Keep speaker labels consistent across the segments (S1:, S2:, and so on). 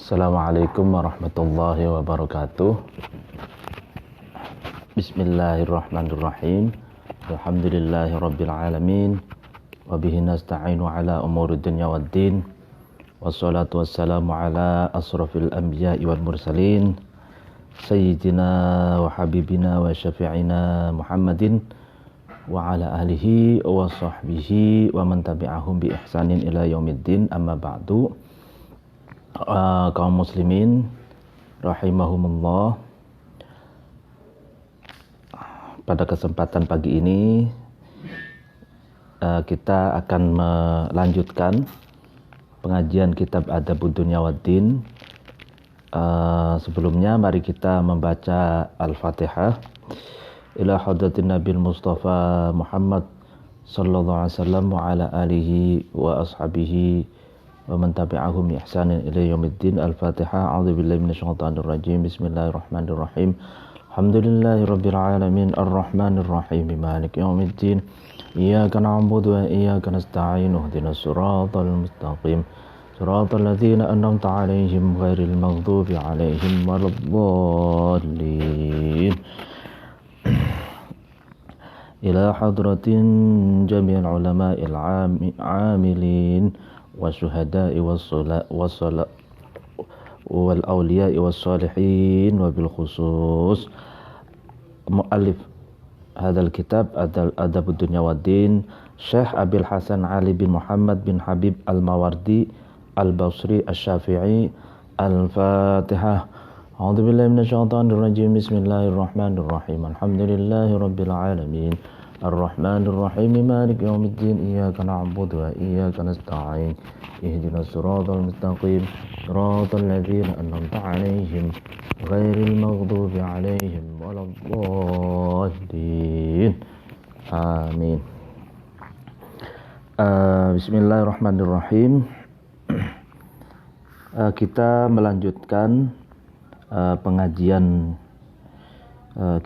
S1: Assalamualaikum warahmatullahi wabarakatuh. Bismillahirrahmanirrahim. Alhamdulillahirabbil alamin. Wa bihi nasta'inu ala umuri dunya waddin. Wassalatu wassalamu ala asrafil anbiya'i wal mursalin. Sayyidina wa habibina wa syafi'ina Muhammadin wa ala alihi wa sahbihi wa man tabi'ahum bi ihsanin ila yaumiddin. Amma ba'du. Kaum muslimin rahimahumullah, pada kesempatan pagi ini kita akan melanjutkan pengajian kitab Adabud Dunya Waddin. Sebelumnya mari kita membaca Al-Fatihah. Ila hadratin Nabil Mustafa Muhammad sallallahu alaihi wasallam wa ala alihi wa ashabihi wa man tabi'ahum bi ihsanin ila yaumiddin. Al-Fatihah. A'udzubillahi minasyaitonir rajim. Bismillahirrahmanirrahim. Alhamdulillahirabbil alamin arrahmanir rahim maliki yaumiddin. Iyyaka na'budu wa iyyaka nasta'in. Ihdinas siratal mustaqim. Siratal ladzina an'amta 'alaihim ghairil maghdubi 'alaihim waladdallin. Ila hadratin jami'il ulama'il 'amilin wasyuhada'i wal awliya'i wassalihin wa bil khusus muallif hadzal kitab Adabud Dunya Waddin Syekh Abil Hasan Ali bin Muhammad bin Habib Al-Mawardi Al-Basri Asy-Syafi'i. Al-Fatihah. A'udzu billahi minasyaitonir rajim. Bismillahirrahmanirrahim. Alhamdulillahirabbil alamin. Ar-Rahmanir Rahim Maliki yaumiddin. Iyyaka na'budu wa iyyaka nasta'in. Ihdinas siratal mustaqim. Siratal ladzina an'amta 'alaihim ghairil maghdubi 'alaihim waladdallin. Amin. Bismillahirrahmanirrahim. Kita melanjutkan pengajian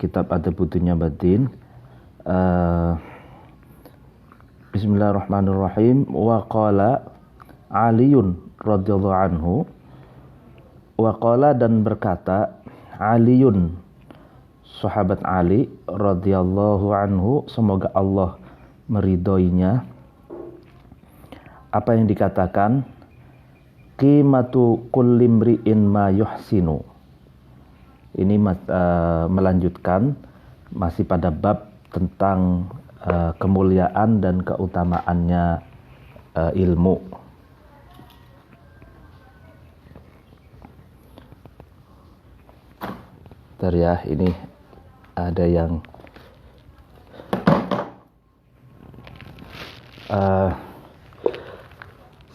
S1: kitab Adabud Dunya Waddin. Bismillahirrahmanirrahim. Wa qala Aliun radhiyallahu anhu. Wa qala, dan berkata Aliun, sahabat Ali radhiyallahu anhu, semoga Allah meridhoinya, apa yang dikatakan, qimatu kulli mri'in ma yuhsinu. Ini melanjutkan masih pada bab tentang kemuliaan dan keutamaannya ilmu. Bentar ya, ini ada yang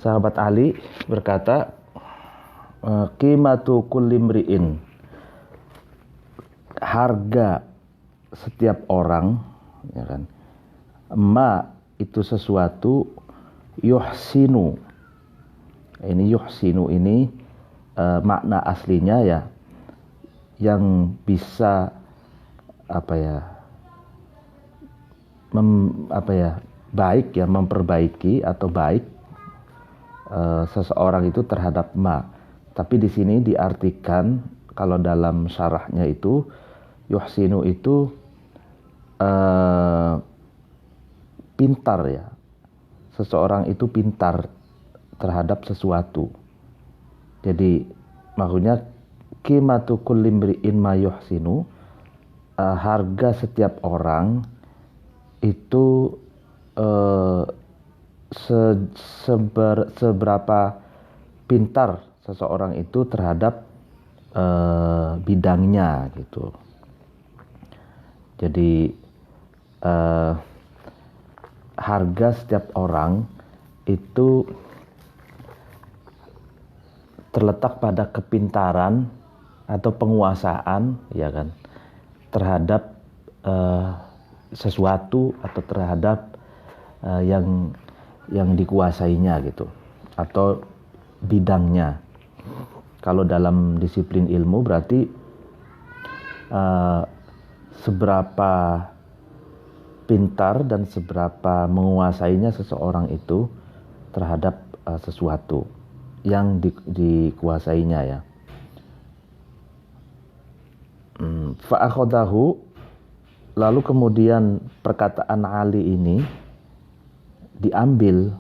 S1: sahabat Ali berkata, qimatu kulli mri'in, harga setiap orang, ya kan, ma itu sesuatu, yuhsinu. Ini yuhsinu ini makna aslinya ya, yang bisa baik ya, memperbaiki atau baik seseorang itu terhadap ma. Tapi di sini diartikan, kalau dalam syarahnya itu, yuhsinu itu pintar ya. Seseorang itu pintar terhadap sesuatu. Jadi maksudnya qimatu kulli mri'in ma yuhsinu, harga setiap orang itu seberapa pintar seseorang itu terhadap bidangnya gitu. Jadi harga setiap orang itu terletak pada kepintaran atau penguasaan, ya kan, terhadap sesuatu atau terhadap yang dikuasainya gitu, atau bidangnya. Kalau dalam disiplin ilmu berarti seberapa pintar dan seberapa menguasainya seseorang itu terhadap sesuatu. yang dikuasainya ya. Fa'akhodahu, lalu kemudian perkataan Ali ini diambil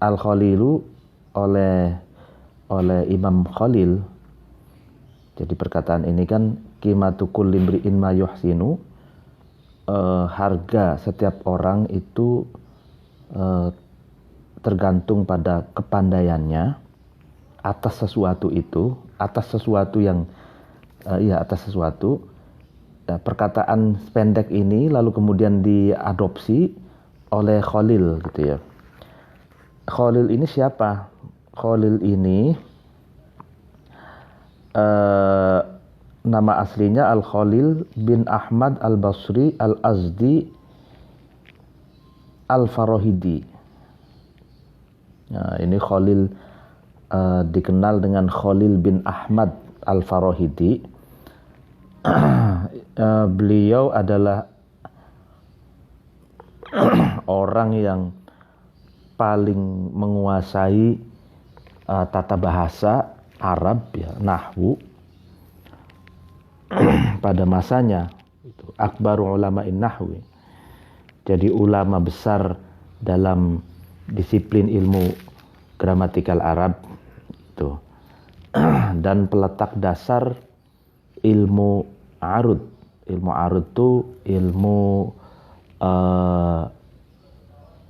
S1: Al-Khalilu oleh Imam Khalil. Jadi perkataan ini kan qimatu kulli imri'in ma yuhsinu, harga setiap orang itu tergantung pada kepandaiannya atas sesuatu itu, atas sesuatu yang atas sesuatu. Perkataan pendek ini lalu kemudian diadopsi oleh Khalil gitu ya. Khalil ini siapa? Khalil ini nama aslinya Al-Khalil bin Ahmad Al-Basri Al-Azdi Al-Farahidi. Nah, ini Khalil dikenal dengan Khalil bin Ahmad Al-Farahidi. Beliau adalah orang yang paling menguasai tata bahasa Arab ya, nahwu pada masanya. Itu akbaru ulama'in nahwi. Jadi ulama besar dalam disiplin ilmu gramatikal Arab itu. Dan peletak dasar ilmu arud. Ilmu arud itu ilmu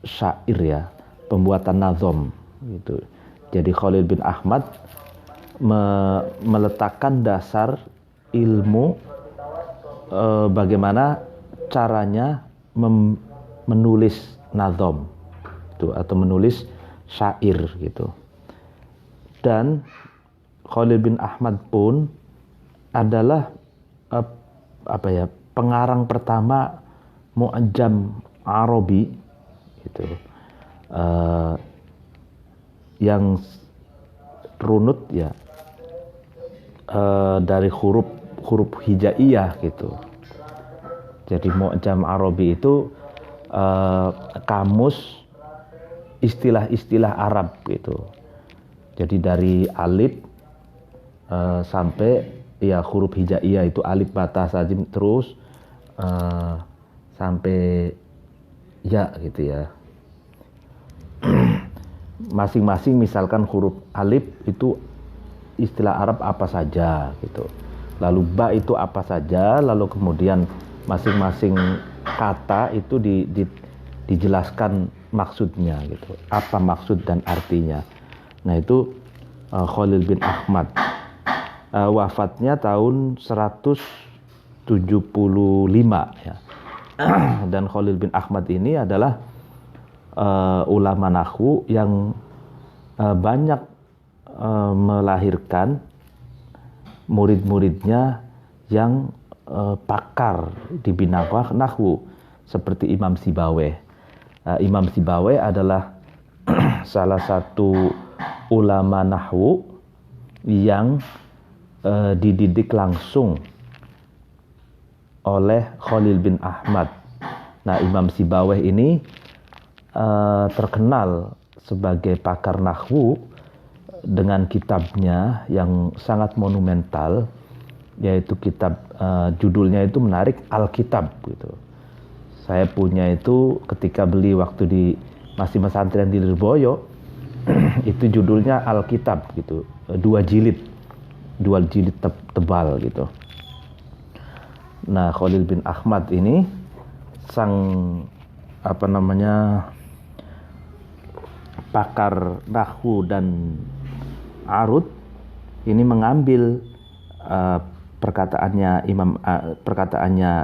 S1: syair ya, pembuatan nazom gitu. Jadi Khalil bin Ahmad meletakkan dasar ilmu bagaimana caranya menulis nazom itu, atau menulis syair gitu. Dan Khalil bin Ahmad pun adalah pengarang pertama Mu'jam Arabi gitu, yang runut ya, dari huruf hijaiyah gitu. Jadi Mu'jam Arabi itu kamus istilah-istilah Arab gitu. Jadi dari alif sampai ya huruf hijaiyah itu alif, ba, ta, sa, jim, terus sampai ya gitu ya. Masing-masing misalkan huruf alif itu istilah Arab apa saja gitu. Lalu ba itu apa saja, lalu kemudian masing-masing kata itu dijelaskan maksudnya gitu. Apa maksud dan artinya. Nah itu Khalil bin Ahmad. Wafatnya tahun 175 ya. Dan Khalil bin Ahmad ini adalah ulama nahwu yang banyak melahirkan murid-muridnya yang pakar di bidang nahwu seperti Imam Sibawayh. Imam Sibawayh adalah salah satu ulama nahwu yang dididik langsung oleh Khalil bin Ahmad. Nah, Imam Sibawayh ini terkenal sebagai pakar nahwu dengan kitabnya yang sangat monumental, yaitu kitab judulnya itu menarik, Alkitab gitu. Saya punya itu ketika beli waktu masih pesantren di Lirboyo. Itu judulnya Alkitab gitu, dua jilid tebal gitu. Nah, Khalil bin Ahmad ini sang pakar nahwu dan arud ini mengambil perkataannya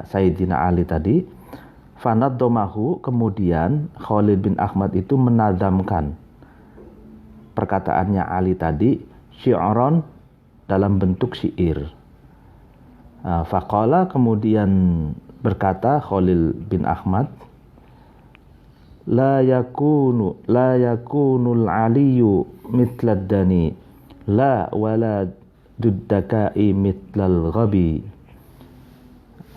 S1: Sayyidina Ali tadi, fanaddomahu, kemudian Khalil bin Ahmad itu menazamkan perkataannya Ali tadi syi'ron, dalam bentuk syair. Faqala, kemudian berkata Khalil bin Ahmad, la yakunul aliyu mitlad dani, la wala duddakai mitlal ghabi.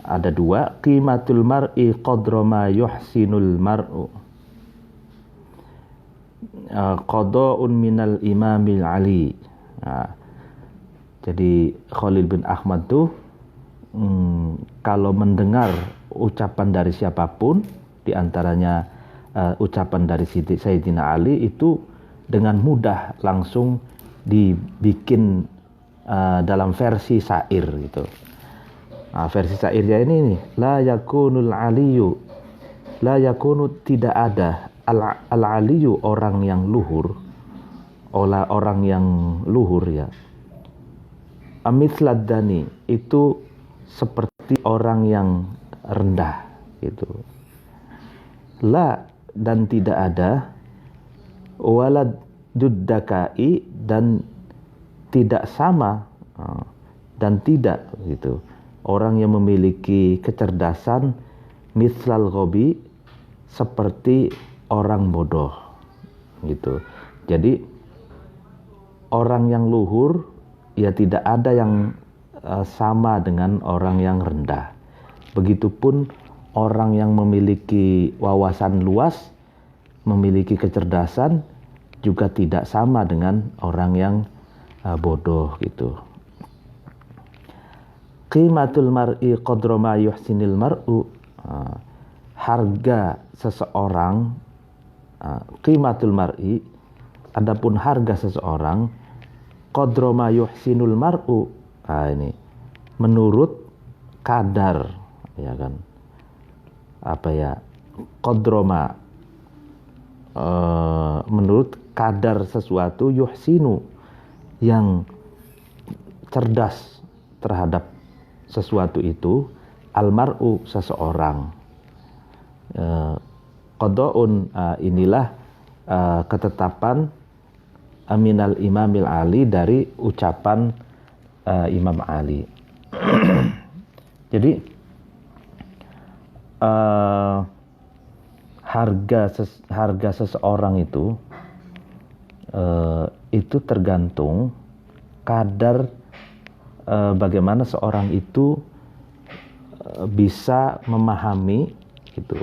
S1: Ada dua, qimatul mar'i qadra ma yuhsinul mar'u. qada'un minal imamil ali. Nah, jadi Khalil bin Ahmad tuh kalau mendengar ucapan dari siapapun, diantaranya ucapan dari Sayyidina Ali, itu dengan mudah langsung dibikin dalam versi syair gitu. Nah, versi syairnya ini nih, la yakunul aliyu, la yakunu, tidak ada al aliyu, orang yang luhur, orang yang luhur ya. Amithlat dani, itu seperti orang yang rendah gitu. La, dan tidak ada, walad duddakai, dan tidak sama, dan tidak gitu, orang yang memiliki kecerdasan, mithlal ghabi, seperti orang bodoh gitu. Jadi orang yang luhur ya tidak ada yang sama dengan orang yang rendah. Begitupun orang yang memiliki wawasan luas, memiliki kecerdasan, juga tidak sama dengan orang yang bodoh gitu. Qimatul mar'i qadra ma yuhsinil mar'u, harga seseorang, qimatul mar'i, adapun harga seseorang, qadra ma yuhsinul mar'u, ini menurut kadar, ya kan, apa ya, qadra ma, menurut kadar sesuatu, yuhsinu, yang cerdas terhadap sesuatu itu, almar'u, seseorang. Qada'un, inilah ketetapan minal imamil ali, dari ucapan Imam Ali. Jadi harga seseorang itu tergantung kadar bagaimana seorang itu bisa memahami gitu,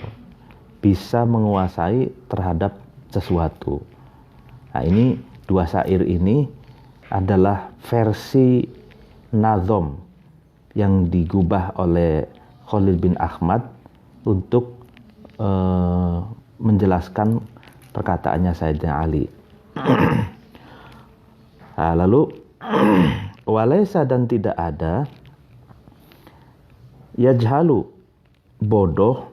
S1: bisa menguasai terhadap sesuatu. Nah, ini dua syair ini adalah versi nazom yang digubah oleh Khalil bin Ahmad untuk menjelaskan perkataannya Sayyidina Ali. Nah, lalu walaysa, dan tidak ada, yajhalu, bodoh,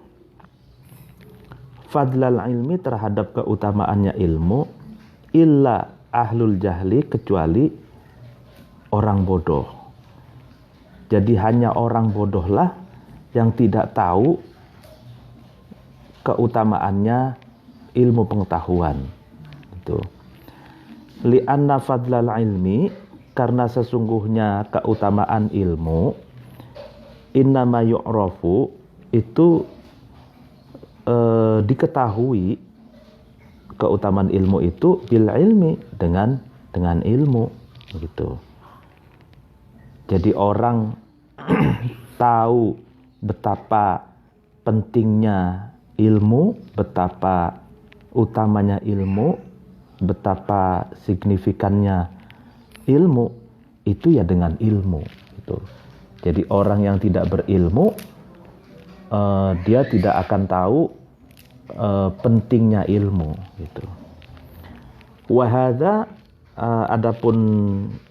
S1: fadlal ilmi, terhadap keutamaannya ilmu, illa ahlul jahli, kecuali orang bodoh. Jadi hanya orang bodohlah yang tidak tahu keutamaannya ilmu pengetahuan. Itu. Li'anna fadlal ilmi, karena sesungguhnya keutamaan ilmu, innama yu'rafu, itu diketahui keutamaan ilmu itu bil ilmi, dengan ilmu gitu. Jadi orang tahu betapa pentingnya ilmu, betapa utamanya ilmu, betapa signifikannya ilmu, itu ya dengan ilmu gitu. Jadi orang yang tidak berilmu, dia tidak akan tahu pentingnya ilmu gitu. Wahada, adapun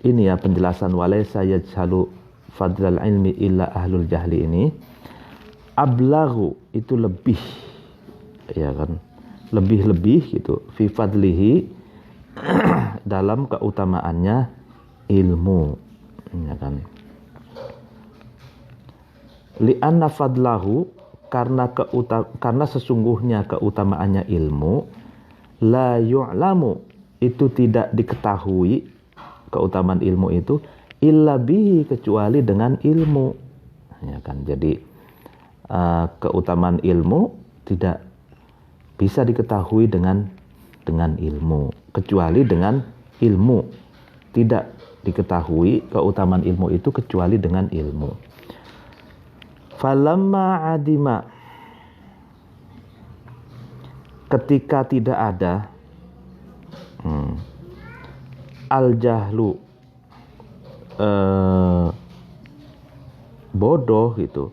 S1: ini ya penjelasan walaysa yajhalu fadlal ilmi illa ahlul jahli ini, ablaghu, itu lebih, ya kan, lebih gitu, fi fadlihi, dalam keutamaannya ilmu, ya kan. Li'anna fadlahu, karena sesungguhnya keutamaannya ilmu, la yu'lamu, itu tidak diketahui keutamaan ilmu itu, illa bihi, kecuali dengan ilmu, ya kan. Jadi keutamaan ilmu tidak bisa diketahui dengan ilmu, kecuali dengan ilmu. Tidak diketahui keutamaan ilmu itu kecuali dengan ilmu. Falamma adima, ketika tidak ada, Al jahlu, bodoh gitu.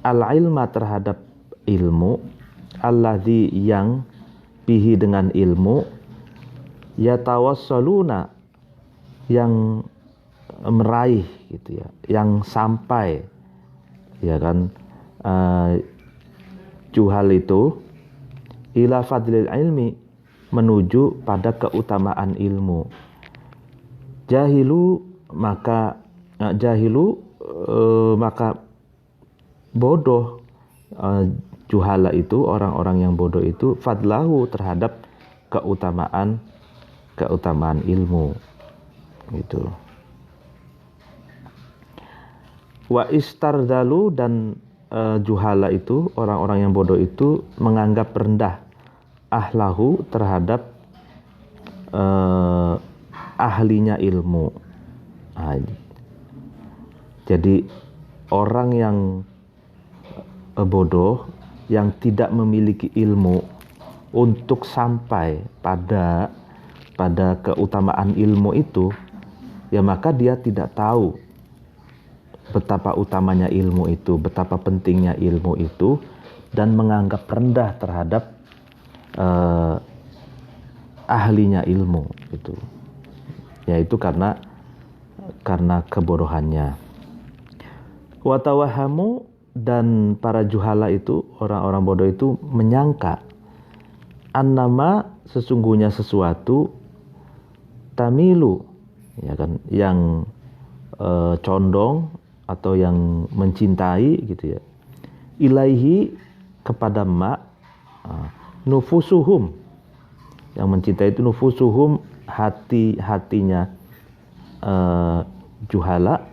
S1: Al ilma, terhadap ilmu. Alladzi, yang bihi, dengan ilmu. Yatawassaluna, yang meraih gitu ya, yang sampai, ya kan, juhal itu ila fadlil ilmi, menuju pada keutamaan ilmu. Jahilu, maka bodoh, juhala itu, orang-orang yang bodoh itu, fadlahu, terhadap keutamaan ilmu gitu. Wa istardalu, dan juhala itu, orang-orang yang bodoh itu menganggap rendah ahlahu, terhadap ahlinya ilmu. Jadi orang yang bodoh, yang tidak memiliki ilmu untuk sampai pada keutamaan ilmu itu, ya maka dia tidak tahu betapa utamanya ilmu itu, betapa pentingnya ilmu itu, dan menganggap rendah terhadap ahlinya ilmu itu. Yaitu karena kebodohannya. Watawahamu, dan para juhala itu, orang-orang bodoh itu menyangka annama, sesungguhnya sesuatu, tamilu, ya kan, yang condong atau yang mencintai gitu ya, ilaihi, kepada ma, nufusuhum, yang mencintai itu nufusuhum, hatinya juhala,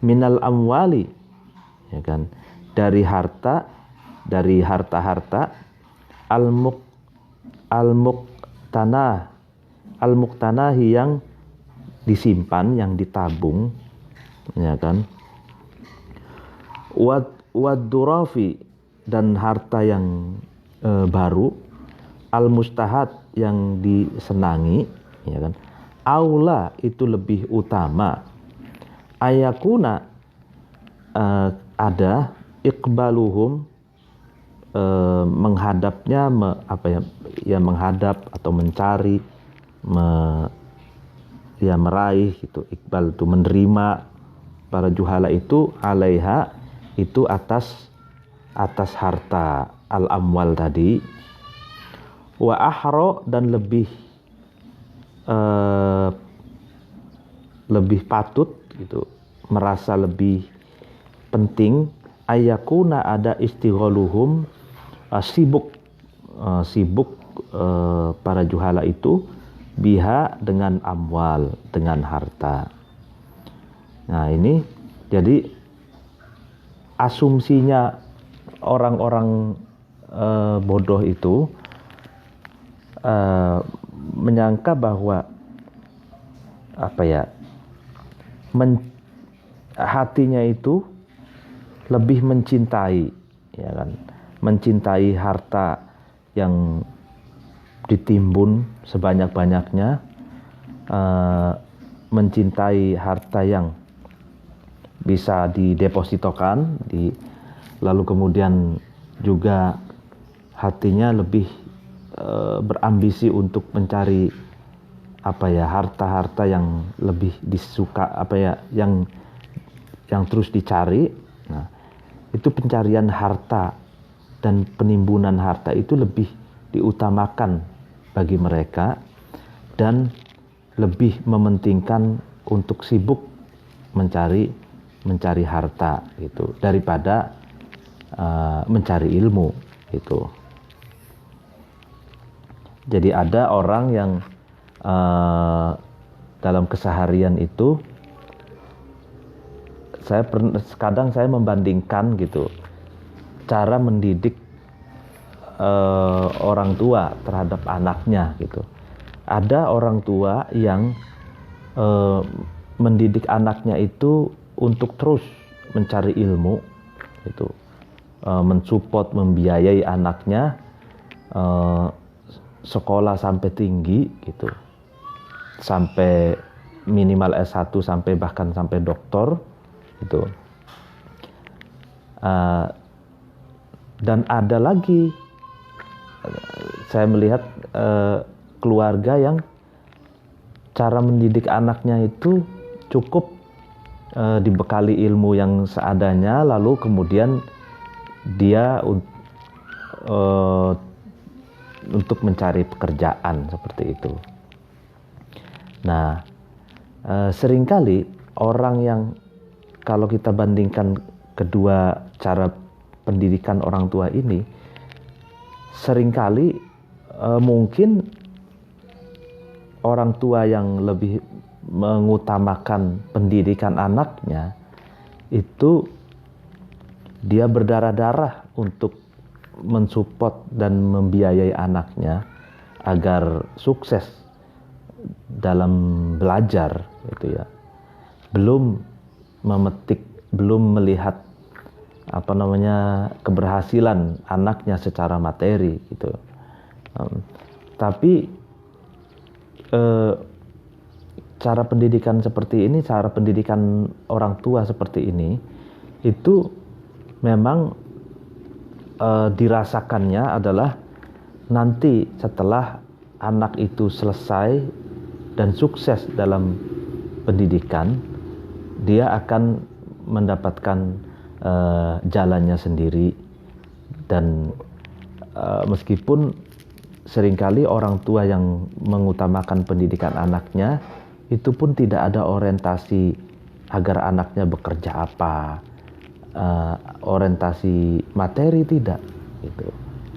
S1: minal amwali, ya kan, dari harta al-muqtanahi, yang disimpan, yang ditabung, ya kan, wad-durafi, dan harta yang baru, al-mustahad, yang disenangi, ya kan, aula, itu lebih utama, ayakuna, ada iqbaluhum, menghadapnya, menghadap atau mencari, meraih gitu. Iqbal itu menerima para juhala itu, alaiha, itu atas harta al-amwal tadi. Wa ahro, dan lebih patut gitu, merasa lebih penting, ayakuna, ada istighaluhum, sibuk para juhala itu, biha, dengan amwal, dengan harta. Nah ini jadi asumsinya orang-orang bodoh itu menyangka bahwa hatinya itu lebih mencintai, ya kan, mencintai harta yang ditimbun sebanyak-banyaknya, mencintai harta yang bisa didepositokan, lalu kemudian juga hatinya lebih berambisi untuk mencari harta-harta yang lebih disuka, yang terus dicari. Nah, itu pencarian harta dan penimbunan harta itu lebih diutamakan bagi mereka, dan lebih mementingkan untuk sibuk mencari harta gitu, daripada mencari ilmu gitu. Jadi ada orang yang dalam keseharian itu, kadang saya membandingkan gitu, cara mendidik orang tua terhadap anaknya gitu. Ada orang tua yang mendidik anaknya itu untuk terus mencari ilmu gitu, mensupport, membiayai anaknya sekolah sampai tinggi gitu, sampai minimal S1 sampai bahkan sampai doktor gitu. Dan ada lagi saya melihat keluarga yang cara mendidik anaknya itu cukup dibekali ilmu yang seadanya, lalu kemudian dia untuk mencari pekerjaan seperti itu. Nah, seringkali orang yang kalau kita bandingkan kedua cara pendidikan orang tua ini, seringkali mungkin orang tua yang lebih mengutamakan pendidikan anaknya itu dia berdarah-darah untuk mensupport dan membiayai anaknya agar sukses dalam belajar gitu ya. Belum melihat keberhasilan anaknya secara materi gitu. Tapi cara pendidikan seperti ini, cara pendidikan orang tua seperti ini itu memang dirasakannya adalah nanti setelah anak itu selesai dan sukses dalam pendidikan, dia akan mendapatkan jalannya sendiri. Dan meskipun seringkali orang tua yang mengutamakan pendidikan anaknya itu pun tidak ada orientasi agar anaknya bekerja apa, orientasi materi tidak gitu,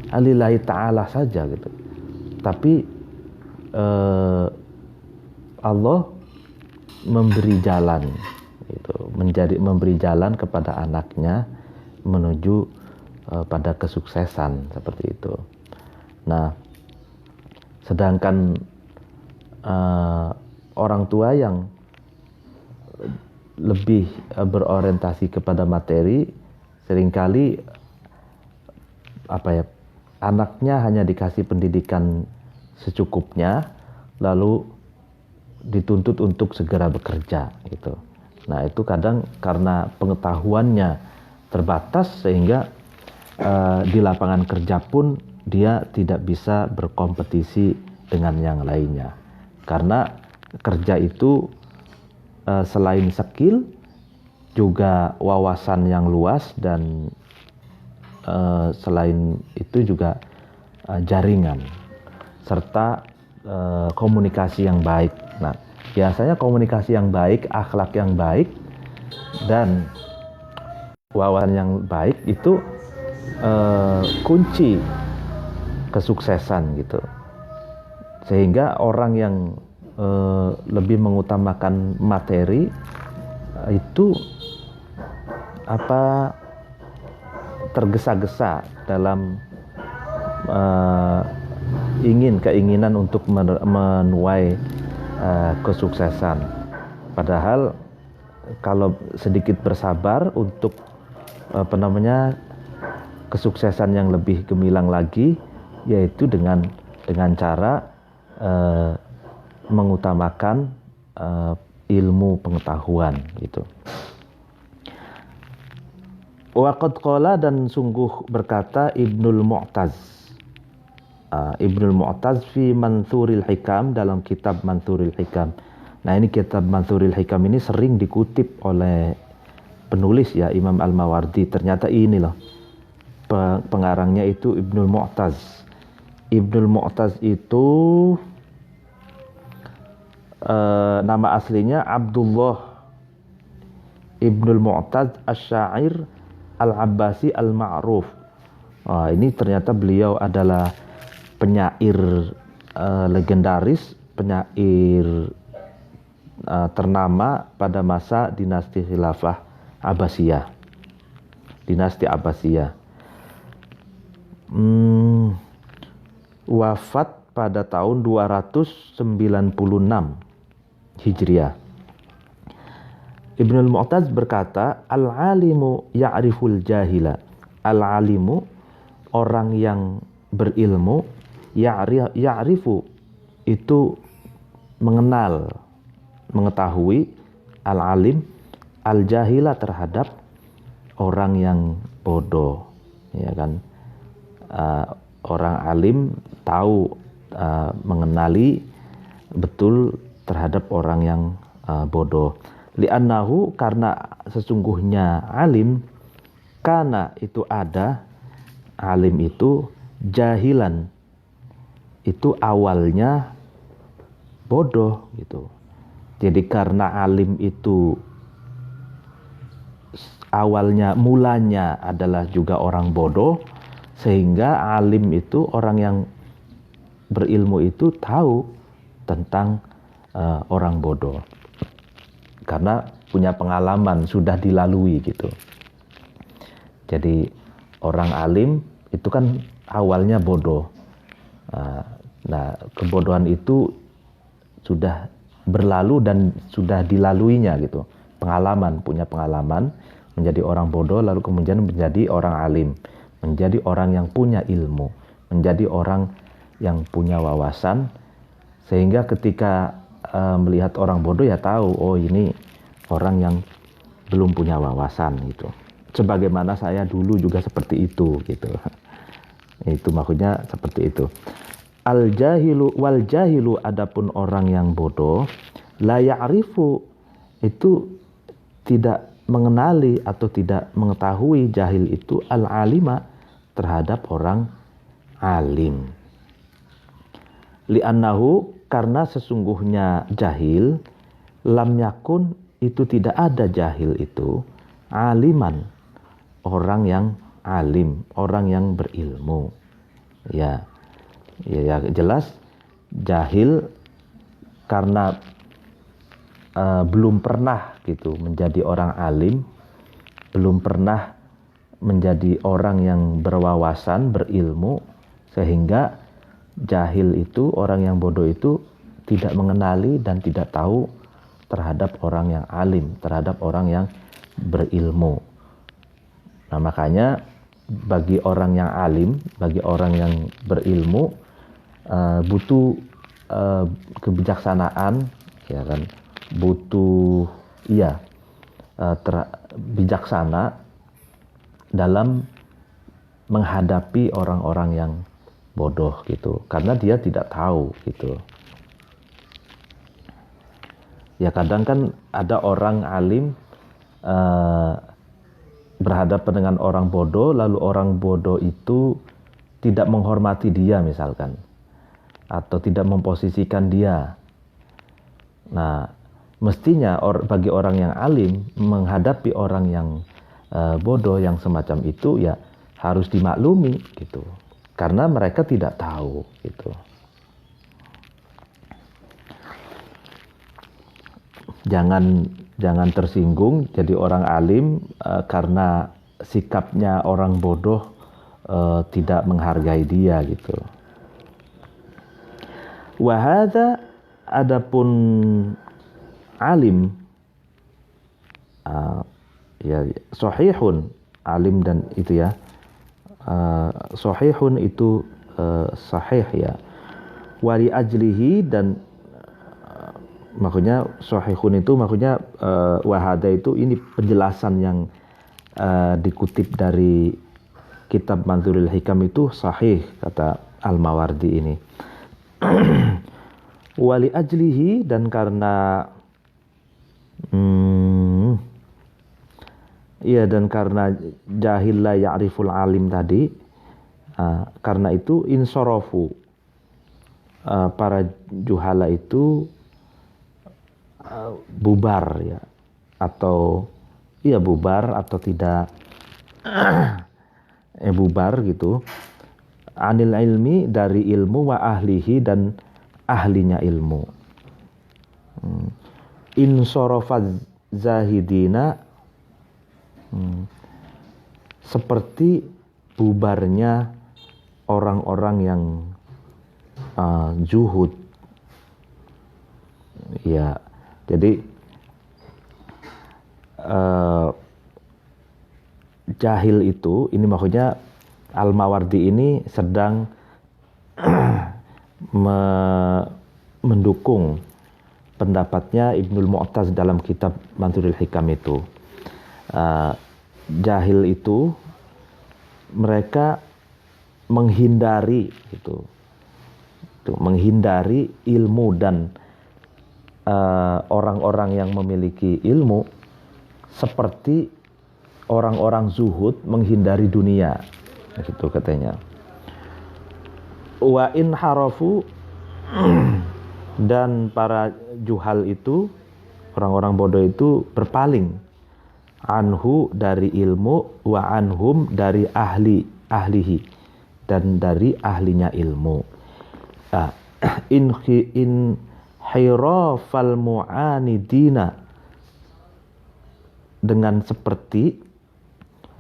S1: alillahi ta'ala saja gitu. Tapi Allah memberi jalan gitu, memberi jalan kepada anaknya menuju pada kesuksesan seperti itu. Nah, sedangkan orang tua yang lebih berorientasi kepada materi, seringkali anaknya hanya dikasih pendidikan secukupnya, lalu dituntut untuk segera bekerja gitu. Nah, itu kadang karena pengetahuannya terbatas sehingga di lapangan kerja pun dia tidak bisa berkompetisi dengan yang lainnya. Karena kerja itu selain skill juga wawasan yang luas, dan selain itu juga jaringan serta komunikasi yang baik. Nah, biasanya komunikasi yang baik, akhlak yang baik, dan wawasan yang baik itu kunci kesuksesan gitu. Sehingga orang yang lebih mengutamakan materi itu tergesa-gesa dalam keinginan untuk menuai kesuksesan. Padahal kalau sedikit bersabar untuk kesuksesan yang lebih gemilang lagi, yaitu dengan cara mengutamakan ilmu pengetahuan gitu. Waqad qala, dan sungguh berkata Ibnul Mu'taz. Ibnul Mu'taz fi Manthuril Hikam, dalam kitab Manthuril Hikam. Nah, ini kitab Manthuril Hikam ini sering dikutip oleh penulis ya, Imam Al-Mawardi. Ternyata ini loh pengarangnya itu Ibnul Mu'taz. Ibnul Mu'taz itu nama aslinya Abdullah Ibnul Mu'taz Asy-Syair Al-Abbasi Al-Ma'ruf. Ini ternyata beliau adalah penyair legendaris, penyair ternama pada masa dinasti Khilafah Abbasiyah. Dinasti Abbasiyah. Wafat pada tahun 296 Hijriah. Ibnul Mu'taz berkata, al-alimu ya'riful jahila. Al-alimu, orang yang berilmu, Ya'rifu itu mengenal, mengetahui, al-alim al-jahila terhadap orang yang bodoh, ya kan. Orang alim tahu, mengenali betul terhadap orang yang bodoh. Li'annahu, karena sesungguhnya alim, kana itu ada, alim itu jahilan, itu awalnya bodoh gitu. Jadi karena alim itu awalnya, mulanya adalah juga orang bodoh, sehingga alim itu, orang yang berilmu itu tahu tentang orang bodoh karena punya pengalaman, sudah dilalui gitu. Jadi orang alim itu kan awalnya bodoh. Nah, kebodohan itu sudah berlalu dan sudah dilaluinya gitu. Pengalaman, punya pengalaman menjadi orang bodoh, lalu kemudian menjadi orang alim, menjadi orang yang punya ilmu, menjadi orang yang punya wawasan, sehingga ketika melihat orang bodoh ya tahu, oh ini orang yang belum punya wawasan gitu. Sebagaimana saya dulu juga seperti itu gitu. Itu maksudnya seperti itu. Al jahilu wal jahilu, adapun orang yang bodoh, la ya'rifu itu tidak mengenali atau tidak mengetahui, jahil itu al-alima terhadap orang alim. Li'annahu, karena sesungguhnya jahil, lam yakun itu tidak ada jahil itu, aliman orang yang alim, orang yang berilmu. Ya jelas jahil karena belum pernah gitu menjadi orang alim, belum pernah menjadi orang yang berwawasan, berilmu, sehingga jahil itu, orang yang bodoh itu tidak mengenali dan tidak tahu terhadap orang yang alim, terhadap orang yang berilmu. Nah, makanya bagi orang yang alim, bagi orang yang berilmu, butuh kebijaksanaan, ya kan, butuh bijaksana dalam menghadapi orang-orang yang bodoh gitu, karena dia tidak tahu gitu. Ya kadang kan ada orang alim berhadapan dengan orang bodoh, lalu orang bodoh itu tidak menghormati dia misalkan, atau tidak memposisikan dia. Nah, mestinya bagi orang yang alim menghadapi orang yang bodoh yang semacam itu ya harus dimaklumi gitu, karena mereka tidak tahu gitu. Jangan tersinggung jadi orang alim karena sikapnya orang bodoh tidak menghargai dia gitu. Wahada, adapun alim, ya sahihun, alim dan itu ya, sahihun itu sahih ya, wali ajlihi, dan maksudnya sahihun itu maksudnya wahada itu ini penjelasan yang dikutip dari kitab Manzurul Hikam itu sahih, kata Al-Mawardi ini. Wali ajlihi, dan karena dan karena jahil la ya'riful alim tadi, karena itu insorofu, para juhala itu bubar ya, atau bubar atau tidak bubar gitu, anil ilmi, dari ilmu, wa ahlihi, dan ahlinya ilmu. Insorofaz zahidina, seperti bubarnya orang-orang yang zuhud ya. Jadi jahil itu, ini maksudnya Al-Mawardi ini sedang mendukung pendapatnya Ibnul Mu'taz dalam kitab Manthurul Hikam itu. Jahil itu mereka menghindari itu, menghindari ilmu dan orang-orang yang memiliki ilmu seperti orang-orang zuhud menghindari dunia, gitu katanya. Wa in harafu, dan para juhal itu, orang-orang bodoh itu berpaling anhu dari ilmu, wa anhum dari ahlihi dan dari ahlinya ilmu. In hirafal mu'anidina, dengan seperti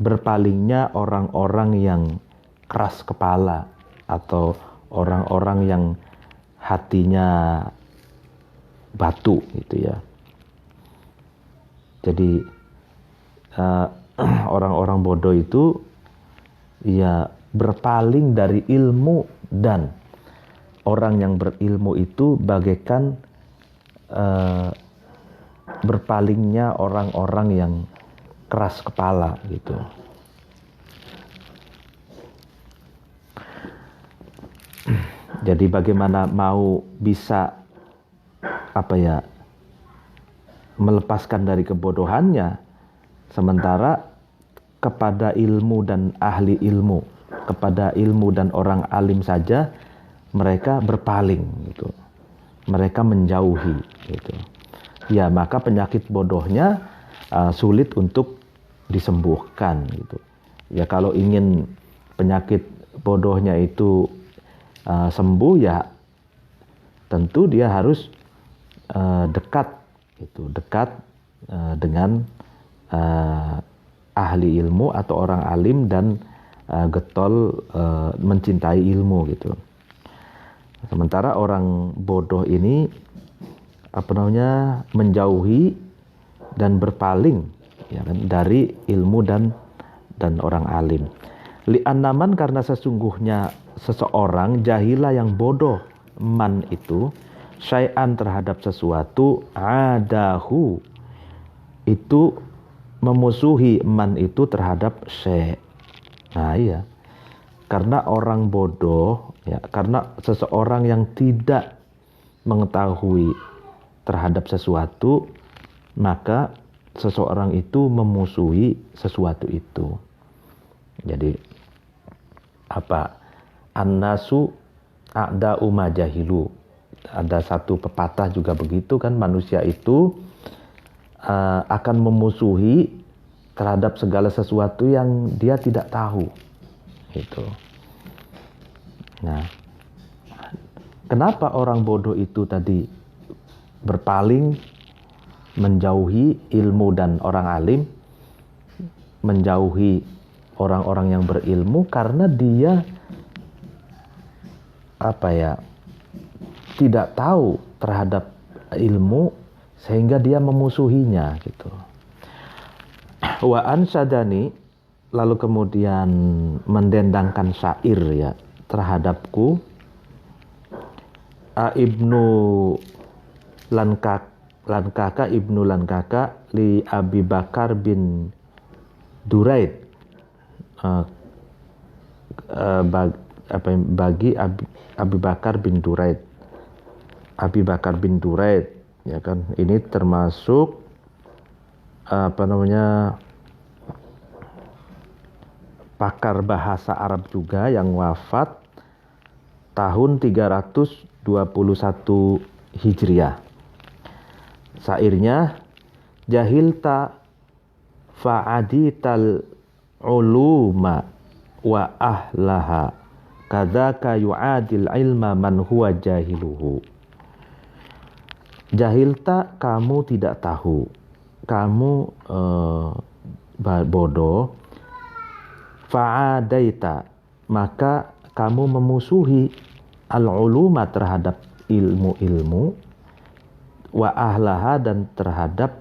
S1: berpalingnya orang-orang yang keras kepala atau orang-orang yang hatinya batu gitu ya. Jadi orang-orang bodoh itu ya berpaling dari ilmu, dan orang yang berilmu itu bagaikan berpalingnya orang-orang yang keras kepala gitu. Jadi bagaimana mau bisa melepaskan dari kebodohannya, sementara kepada ilmu dan ahli ilmu, kepada ilmu dan orang alim saja mereka berpaling gitu. Mereka menjauhi gitu. Ya, maka penyakit bodohnya sulit untuk disembuhkan gitu. Ya, kalau ingin penyakit bodohnya itu sembuh, ya tentu dia harus dekat dengan ahli ilmu atau orang alim dan getol mencintai ilmu gitu. Sementara orang bodoh ini menjauhi dan berpaling ya kan, dari ilmu dan orang alim. Li'annaman, karena sesungguhnya seseorang jahila yang bodoh, man itu syai'an terhadap sesuatu, adahu itu memusuhi man itu terhadap syai'. Nah iya, karena orang bodoh ya, karena seseorang yang tidak mengetahui terhadap sesuatu, maka seseorang itu memusuhi sesuatu itu. Jadi annasu a'da'u ma jahilu. Ada satu pepatah juga begitu kan, manusia itu akan memusuhi terhadap segala sesuatu yang dia tidak tahu. Gitu. Nah, kenapa orang bodoh itu tadi berpaling, menjauhi ilmu dan orang alim, menjauhi orang-orang yang berilmu? Karena dia tidak tahu terhadap ilmu, sehingga dia memusuhinya gitu. Wa ansadani, lalu kemudian mendendangkan syair ya terhadapku, Ibnu Lankaka Ibnu Lankaka li Abi Bakar bin Duraid, bagi Abi Bakar bin Duraid. Abi Bakar bin Duraid ya kan, ini termasuk pakar bahasa Arab juga yang wafat tahun 321 Hijriah. Syairnya, jahilta fa'adital uluma wa ahlaha kadzaka yu'adil ilma man huwa jahiluhu. Jahilta, kamu tidak tahu, kamu bodoh, fa'adaita, maka kamu memusuhi al-uluma terhadap ilmu-ilmu, wa ahlaha dan terhadap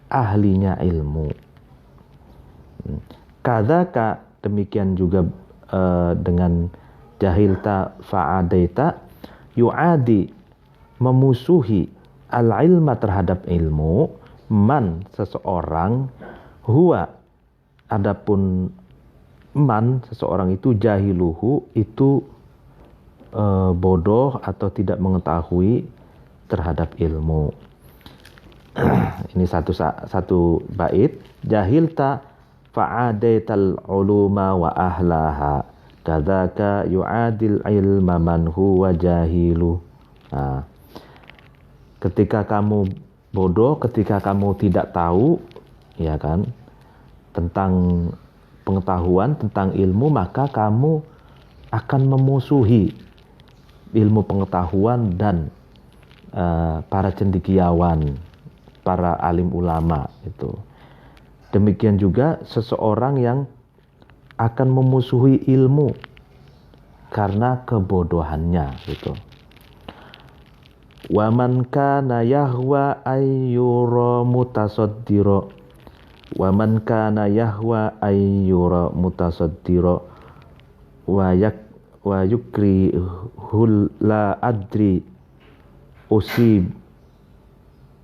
S1: ahlinya ilmu. Kadzaka, demikian juga dengan jahilta fa'adaita, yu'adi, memusuhi, al-ilma, terhadap ilmu, man, seseorang, huwa, adapun man, seseorang itu, jahiluhu, itu bodoh atau tidak mengetahui terhadap ilmu. Ini satu bait. Jahilta fa'adaital uluma wa ahlaha, kadzaka yu'adil ilma man huwa jahilu. Nah, ketika kamu bodoh, ketika kamu tidak tahu, ya kan, tentang pengetahuan, tentang ilmu, maka kamu akan memusuhi ilmu pengetahuan dan para cendekiawan, para alim ulama itu. Demikian juga seseorang yang akan memusuhi ilmu karena kebodohannya gitu. Wa man kana yahwa ayyura mutasaddira, wa man kana yahwa ayyura mutasaddira wa yukri hul la adri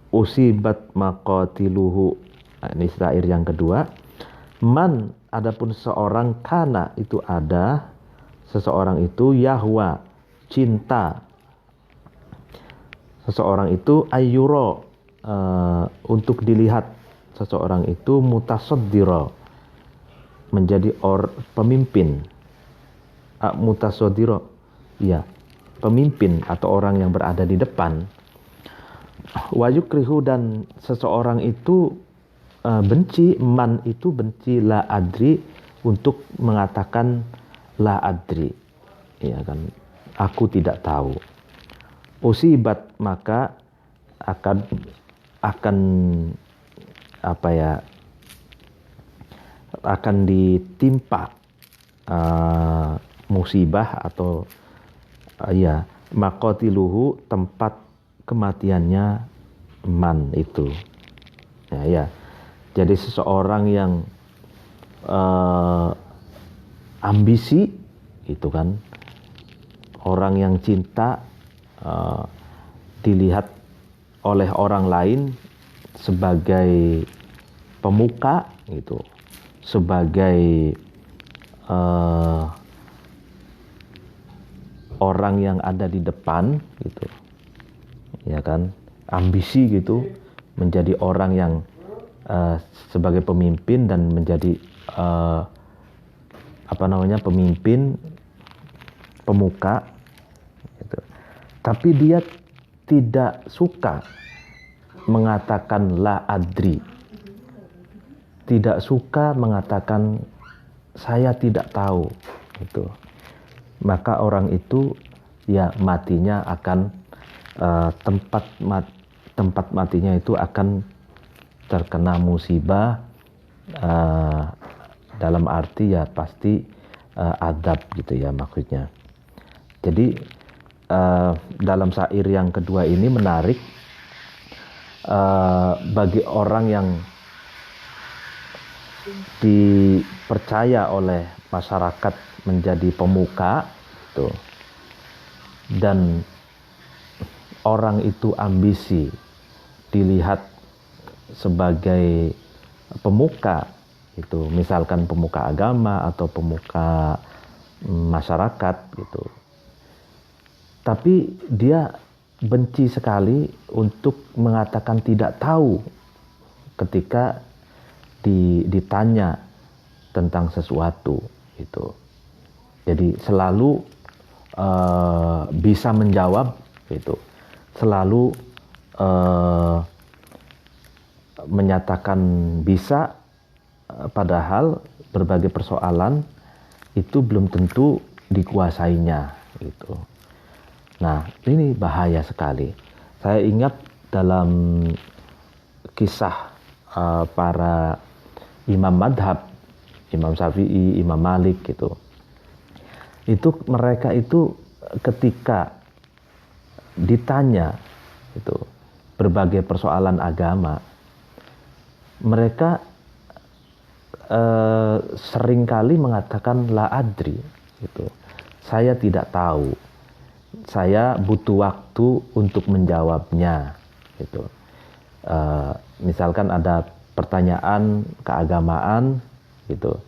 S1: usibat maqatiluhu. Nah, ini syair yang kedua. Man, adapun seseorang, kana, itu ada, seseorang itu, yahwa, cinta, seseorang itu, ayyuro, untuk dilihat, seseorang itu, mutasaddira, menjadi pemimpin, mutasaddira, ya, pemimpin atau orang yang berada di depan. Wa yukrihu, dan seseorang itu benci, man itu benci, la adri, untuk mengatakan la adri, ya kan, aku tidak tahu. Usibat, maka akan apa ya, akan ditimpa musibah atau ya, maqatiluhu, tempat kematiannya man itu. Ya. Jadi seseorang yang ambisi itu kan, orang yang cinta dilihat oleh orang lain sebagai pemuka gitu, sebagai orang yang ada di depan gitu, ya kan, ambisi gitu, menjadi orang yang sebagai pemimpin dan menjadi pemimpin, pemuka gitu. Tapi dia tidak suka mengatakan la adri, tidak suka mengatakan saya tidak tahu gitu. Maka orang itu ya matinya akan tempat matinya itu akan terkena musibah, dalam arti ya pasti adab gitu ya maksudnya. Jadi dalam syair yang kedua ini menarik, bagi orang yang dipercaya oleh masyarakat menjadi pemuka gitu, dan orang itu ambisi dilihat sebagai pemuka itu, misalkan pemuka agama atau pemuka masyarakat gitu, tapi dia benci sekali untuk mengatakan tidak tahu ketika ditanya tentang sesuatu itu. Jadi selalu bisa menjawab gitu, selalu menyatakan bisa, padahal berbagai persoalan itu belum tentu dikuasainya gitu. Nah, ini bahaya sekali. Saya ingat dalam kisah para imam madhab, Imam Syafi'i, Imam Malik gitu. Itu mereka itu ketika ditanya itu berbagai persoalan agama, mereka seringkali mengatakan la adri gitu. saya tidak tahu. Saya butuh waktu untuk menjawabnya. Gitu. Misalkan ada pertanyaan keagamaan, gitu.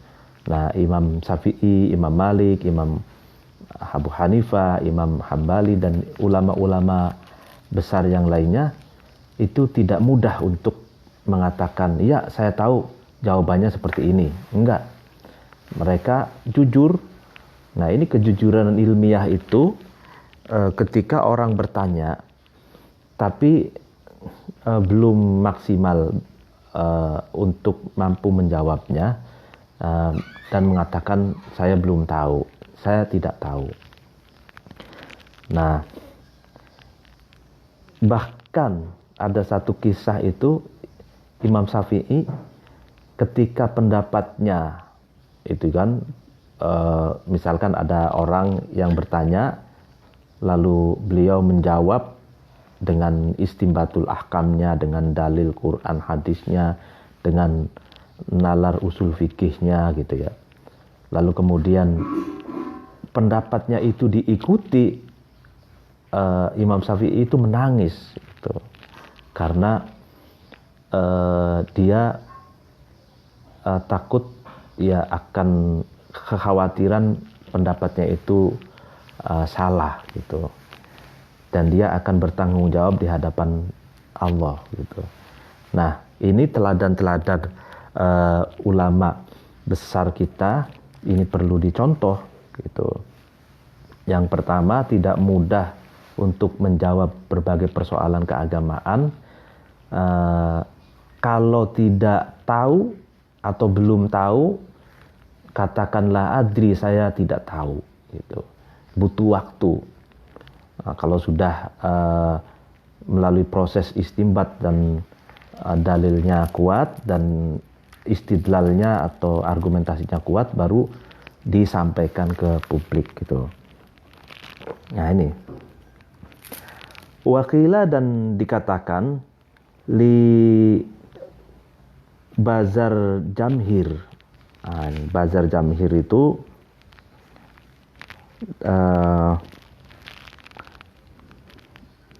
S1: Nah, Imam Syafi'i, Imam Malik, Imam Abu Hanifah, Imam Hambali, dan ulama-ulama besar yang lainnya itu tidak mudah untuk mengatakan, ya saya tahu jawabannya seperti ini. Enggak. Mereka jujur. Nah, ini kejujuran ilmiah itu ketika orang bertanya tapi belum maksimal untuk mampu menjawabnya dan mengatakan saya belum tahu, saya tidak tahu. Nah, bahkan ada satu kisah itu Imam Syafi'i ketika pendapatnya itu kan misalkan ada orang yang bertanya lalu beliau menjawab dengan istimbatul ahkamnya, dengan dalil Quran hadisnya, dengan nalar usul fikihnya gitu ya. Lalu kemudian pendapatnya itu diikuti, Imam Syafi'i itu menangis gitu. Karena dia takut ya akan kekhawatiran pendapatnya itu salah gitu, dan dia akan bertanggung jawab di hadapan Allah gitu. Nah, ini teladan-teladan ulama besar kita ini perlu dicontoh gitu. Yang pertama, tidak mudah untuk menjawab berbagai persoalan keagamaan. Kalau tidak tahu atau belum tahu, katakanlah adri, saya tidak tahu gitu. Butuh waktu. Nah, kalau sudah melalui proses istinbat dan dalilnya kuat dan istidlalnya atau argumentasinya kuat, baru disampaikan ke publik gitu. Nah, ini wakila, dan dikatakan li Bazar Jamhir. Bazar Jamhir itu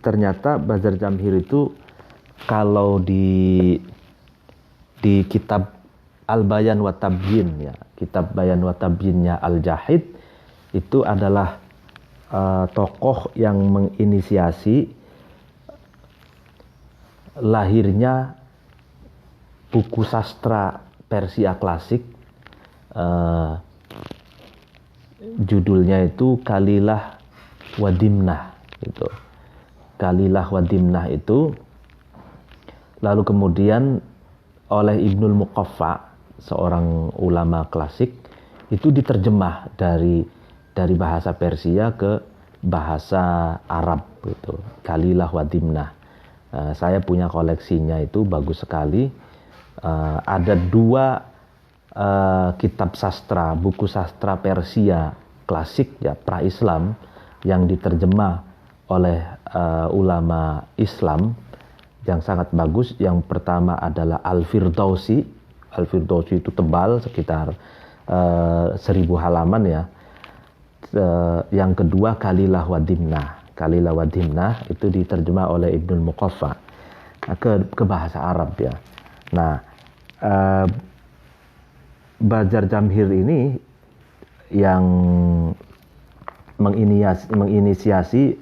S1: ternyata Bazar Jamhir itu kalau di kitab Al-Bayan wa Tabyin ya, kitab Bayan wa Tabyinnya Al-Jahid itu adalah tokoh yang menginisiasi lahirnya buku sastra Persia klasik. Judulnya itu Kalilah wa Dimnah gitu. Kalilah wa Dimnah itu lalu kemudian oleh Ibnul Muqaffa, seorang ulama klasik, itu diterjemah dari bahasa Persia ke bahasa Arab gitu. Kalilah wa Dimnah. Saya punya koleksinya, itu bagus sekali. Ada 2 kitab sastra, buku sastra Persia klasik ya, pra-Islam, yang diterjemah oleh ulama Islam yang sangat bagus. Yang pertama adalah Al-Firdausi. Al-Firdausi itu tebal, sekitar 1000 halaman ya. Yang kedua Kalilah wa Dimnah. Kalilah wa Dimnah itu diterjemah oleh Ibnul Muqaffa ke bahasa Arab ya. Nah, Bazar Jamhir ini yang menginisiasi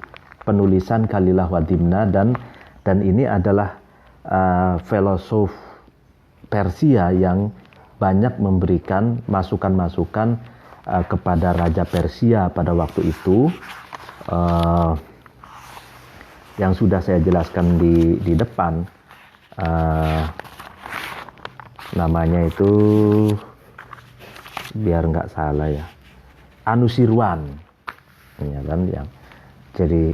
S1: penulisan Kalilah wa Dimnah, dan ini adalah filosof Persia yang banyak memberikan masukan-masukan kepada Raja Persia pada waktu itu, yang sudah saya jelaskan di depan. Namanya itu biar nggak salah ya, Anusirwan ya kan, yang jadi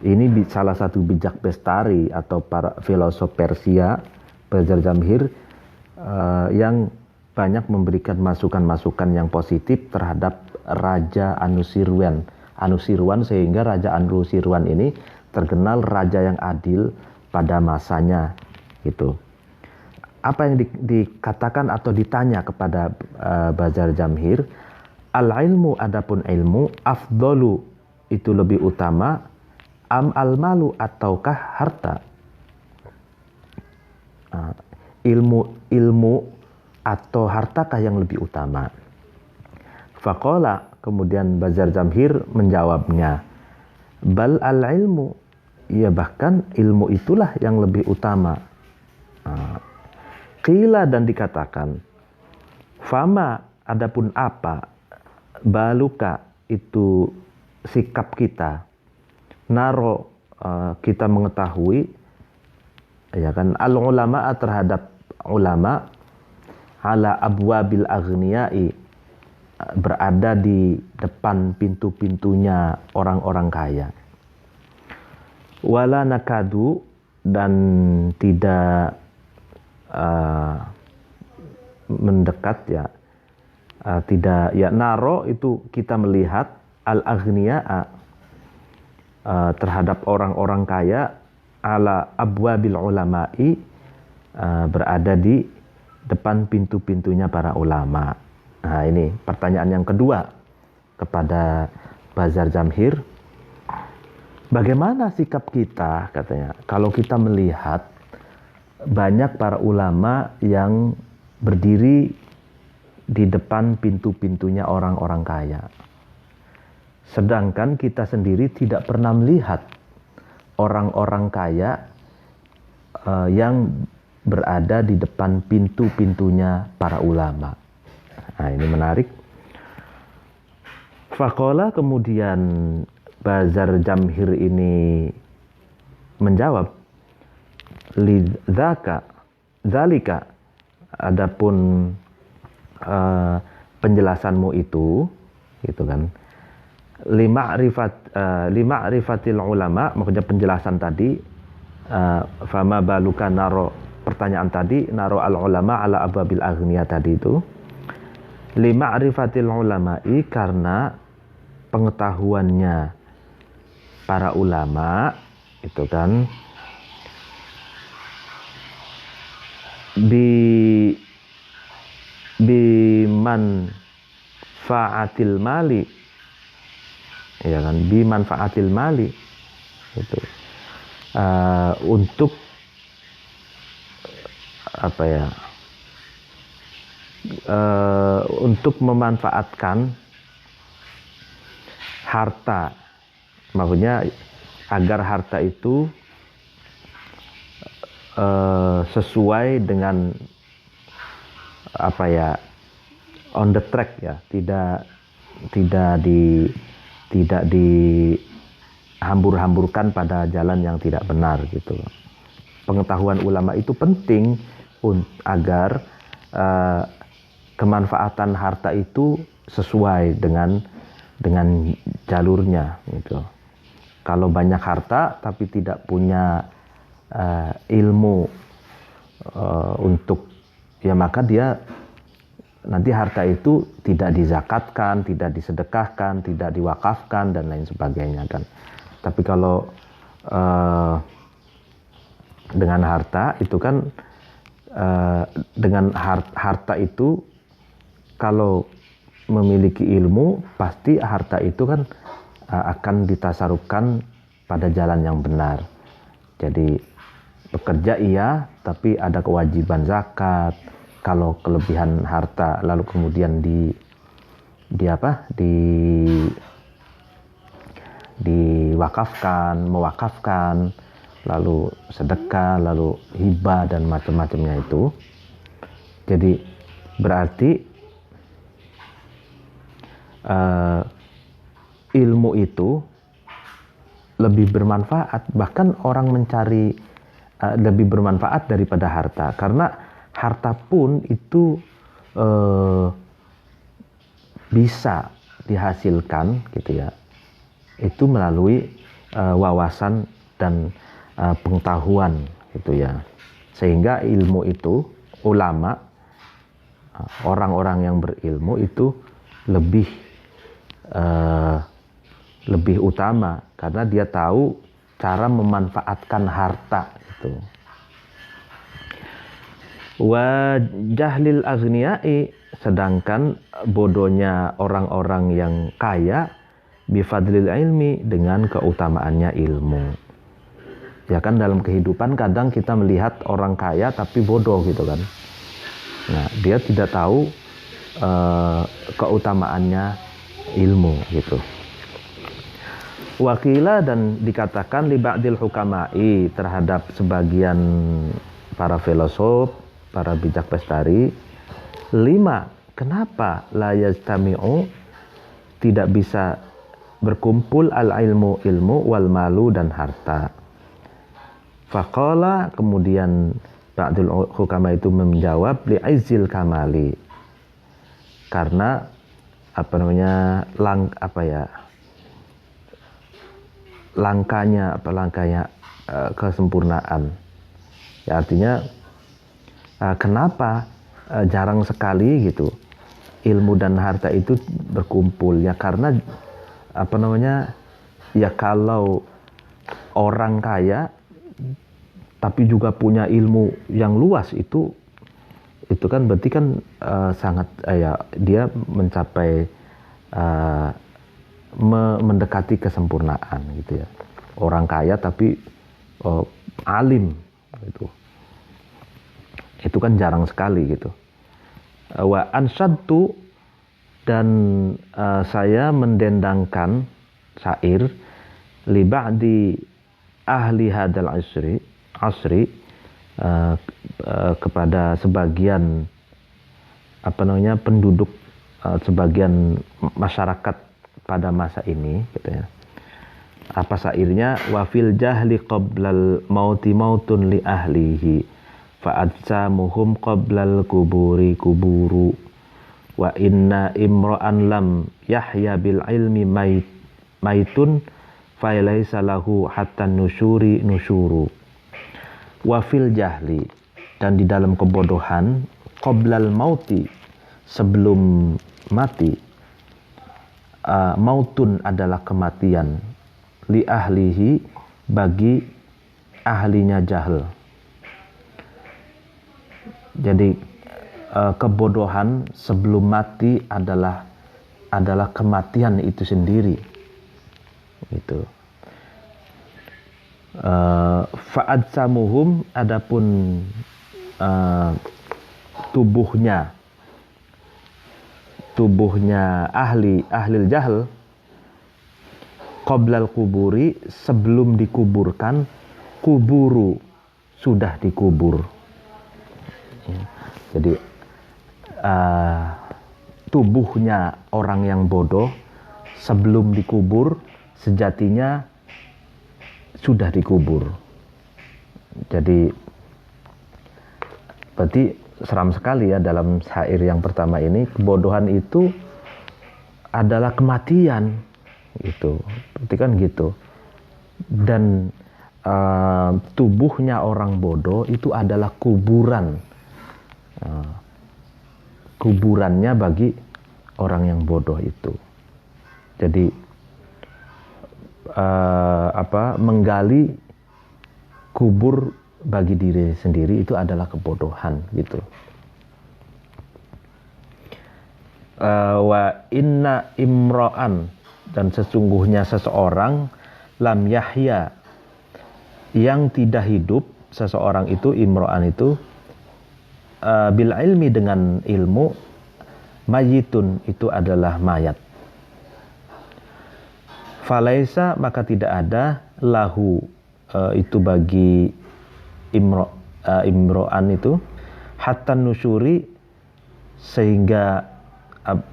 S1: ini salah satu bijak bestari atau para filosof Persia, Bazar Jamhir, yang banyak memberikan masukan-masukan yang positif terhadap Raja Anusirwan, sehingga Raja Anusirwan ini terkenal raja yang adil pada masanya gitu. Apa yang dikatakan atau ditanya kepada Bazar Jamhir, Al ilmu adapun ilmu, afdolu itu lebih utama, am al malu ataukah harta. Ilmu atau hartakah yang lebih utama. Faqala, kemudian Bazar Jamhir menjawabnya, bal al ilmu, ya bahkan ilmu itulah yang lebih utama. Qila, dan dikatakan, fama, adapun apa, baluka itu sikap kita, naro kita mengetahui, ya kan, al ulama terhadap ulama, ala abwabil aghniyai, berada di depan pintu-pintunya orang-orang kaya. Wala nakadu, dan tidak mendekat, ya, tidak, ya, naro itu kita melihat al aghniya terhadap orang-orang kaya, ala abwabil ulama'i, berada di depan pintu-pintunya para ulama. Nah, ini pertanyaan yang kedua kepada Bazar Jamhir. Bagaimana sikap kita, katanya, kalau kita melihat banyak para ulama yang berdiri di depan pintu-pintunya orang-orang kaya, sedangkan kita sendiri tidak pernah melihat orang-orang kaya yang berada di depan pintu-pintunya para ulama. Nah, ini menarik. Faqala, kemudian Bazar Jamhir ini menjawab, lidzaka, zalika, adapun penjelasanmu itu, gitu kan, lima'rifatil ulama, maksudnya penjelasan tadi, fama baluka naro, pertanyaan tadi, naro al ulama ala ababil aghniya tadi itu, lima'rifatil ulama'i, karena pengetahuannya para ulama itu kan, biman fa'atil mali, ya kan, bimanfaatil mali itu, untuk apa ya, untuk memanfaatkan harta, maksudnya agar harta itu sesuai dengan apa ya, on the track, ya, tidak dihambur-hamburkan pada jalan yang tidak benar, gitu. Pengetahuan ulama itu penting agar kemanfaatan harta itu sesuai dengan jalurnya, gitu. Kalau banyak harta tapi tidak punya ilmu untuk, ya, maka dia nanti harta itu tidak dizakatkan, tidak disedekahkan, tidak diwakafkan, dan lain sebagainya kan. Tapi kalau dengan harta itu kan, dengan harta itu, kalau memiliki ilmu, pasti harta itu kan akan ditasarufkan pada jalan yang benar. Jadi bekerja iya, tapi ada kewajiban zakat. Kalau kelebihan harta lalu kemudian mewakafkan, lalu sedekah, lalu hibah, dan macam-macamnya itu. Jadi berarti ilmu itu lebih bermanfaat, bahkan orang mencari lebih bermanfaat daripada harta, karena harta pun itu bisa dihasilkan, gitu ya, itu melalui wawasan dan pengetahuan, gitu ya. Sehingga ilmu itu, ulama, orang-orang yang berilmu itu lebih utama, karena dia tahu cara memanfaatkan harta itu. Wa jahlil aghniyai, sedangkan bodohnya orang-orang yang kaya bifadlil ilmi, dengan keutamaannya ilmu. Ya kan, dalam kehidupan kadang kita melihat orang kaya tapi bodoh gitu kan. Nah, dia tidak tahu keutamaannya ilmu gitu. Wakila, dan dikatakan li ba'dil hukamai, terhadap sebagian para filosof, para bijak bestari, lima, kenapa la yajtami'u, tidak bisa berkumpul al ilmu, ilmu, wal malu, dan harta. Faqala, kemudian ba'dul hukama itu menjawab, li aizil kamali, karena langkanya kesempurnaan. Ya, artinya kenapa jarang sekali gitu ilmu dan harta itu berkumpul, ya karena ya kalau orang kaya tapi juga punya ilmu yang luas, itu kan berarti kan sangat dia mencapai mendekati kesempurnaan gitu ya. Orang kaya tapi alim gitu. Itu kan jarang sekali gitu. Wa ansyadtu, dan saya mendendangkan syair li ba'di ahli hadal asri kepada sebagian penduduk, sebagian masyarakat pada masa ini gitu ya. Apa syairnya? Wa fil jahli qablal mauti mautun li ahlihi fa'adsamuhum qablal kuburi kuburu wa inna imra'an lam yahya bil ilmi maitun fa laisa lahu hatta nusyuri nusyuru. Wa fil jahli, dan di dalam kebodohan, qoblal mauti, sebelum mati, mautun adalah kematian, li ahlihi, bagi ahlinya jahil. Jadi kebodohan sebelum mati adalah kematian itu sendiri. Gitu. Fa'adsamuhum, adapun tubuhnya ahlil jahl, qoblal kuburi, sebelum dikuburkan, kuburu, sudah dikubur. Jadi tubuhnya orang yang bodoh sebelum dikubur sejatinya sudah dikubur. Jadi berarti seram sekali ya dalam syair yang pertama ini, kebodohan itu adalah kematian gitu. Berarti kan gitu. Dan tubuhnya orang bodoh itu adalah kuburan. Kuburannya bagi orang yang bodoh itu. Jadi menggali kubur bagi diri sendiri itu adalah kebodohan gitu. Wa inna imra'an, dan sesungguhnya seseorang, lam yahya, yang tidak hidup, seseorang itu, imra'an itu, bil ilmi, dengan ilmu, mayitun, itu adalah mayat. Falaisa, maka tidak ada, lahu, itu bagi imro'an itu, hatta nusyuri, sehingga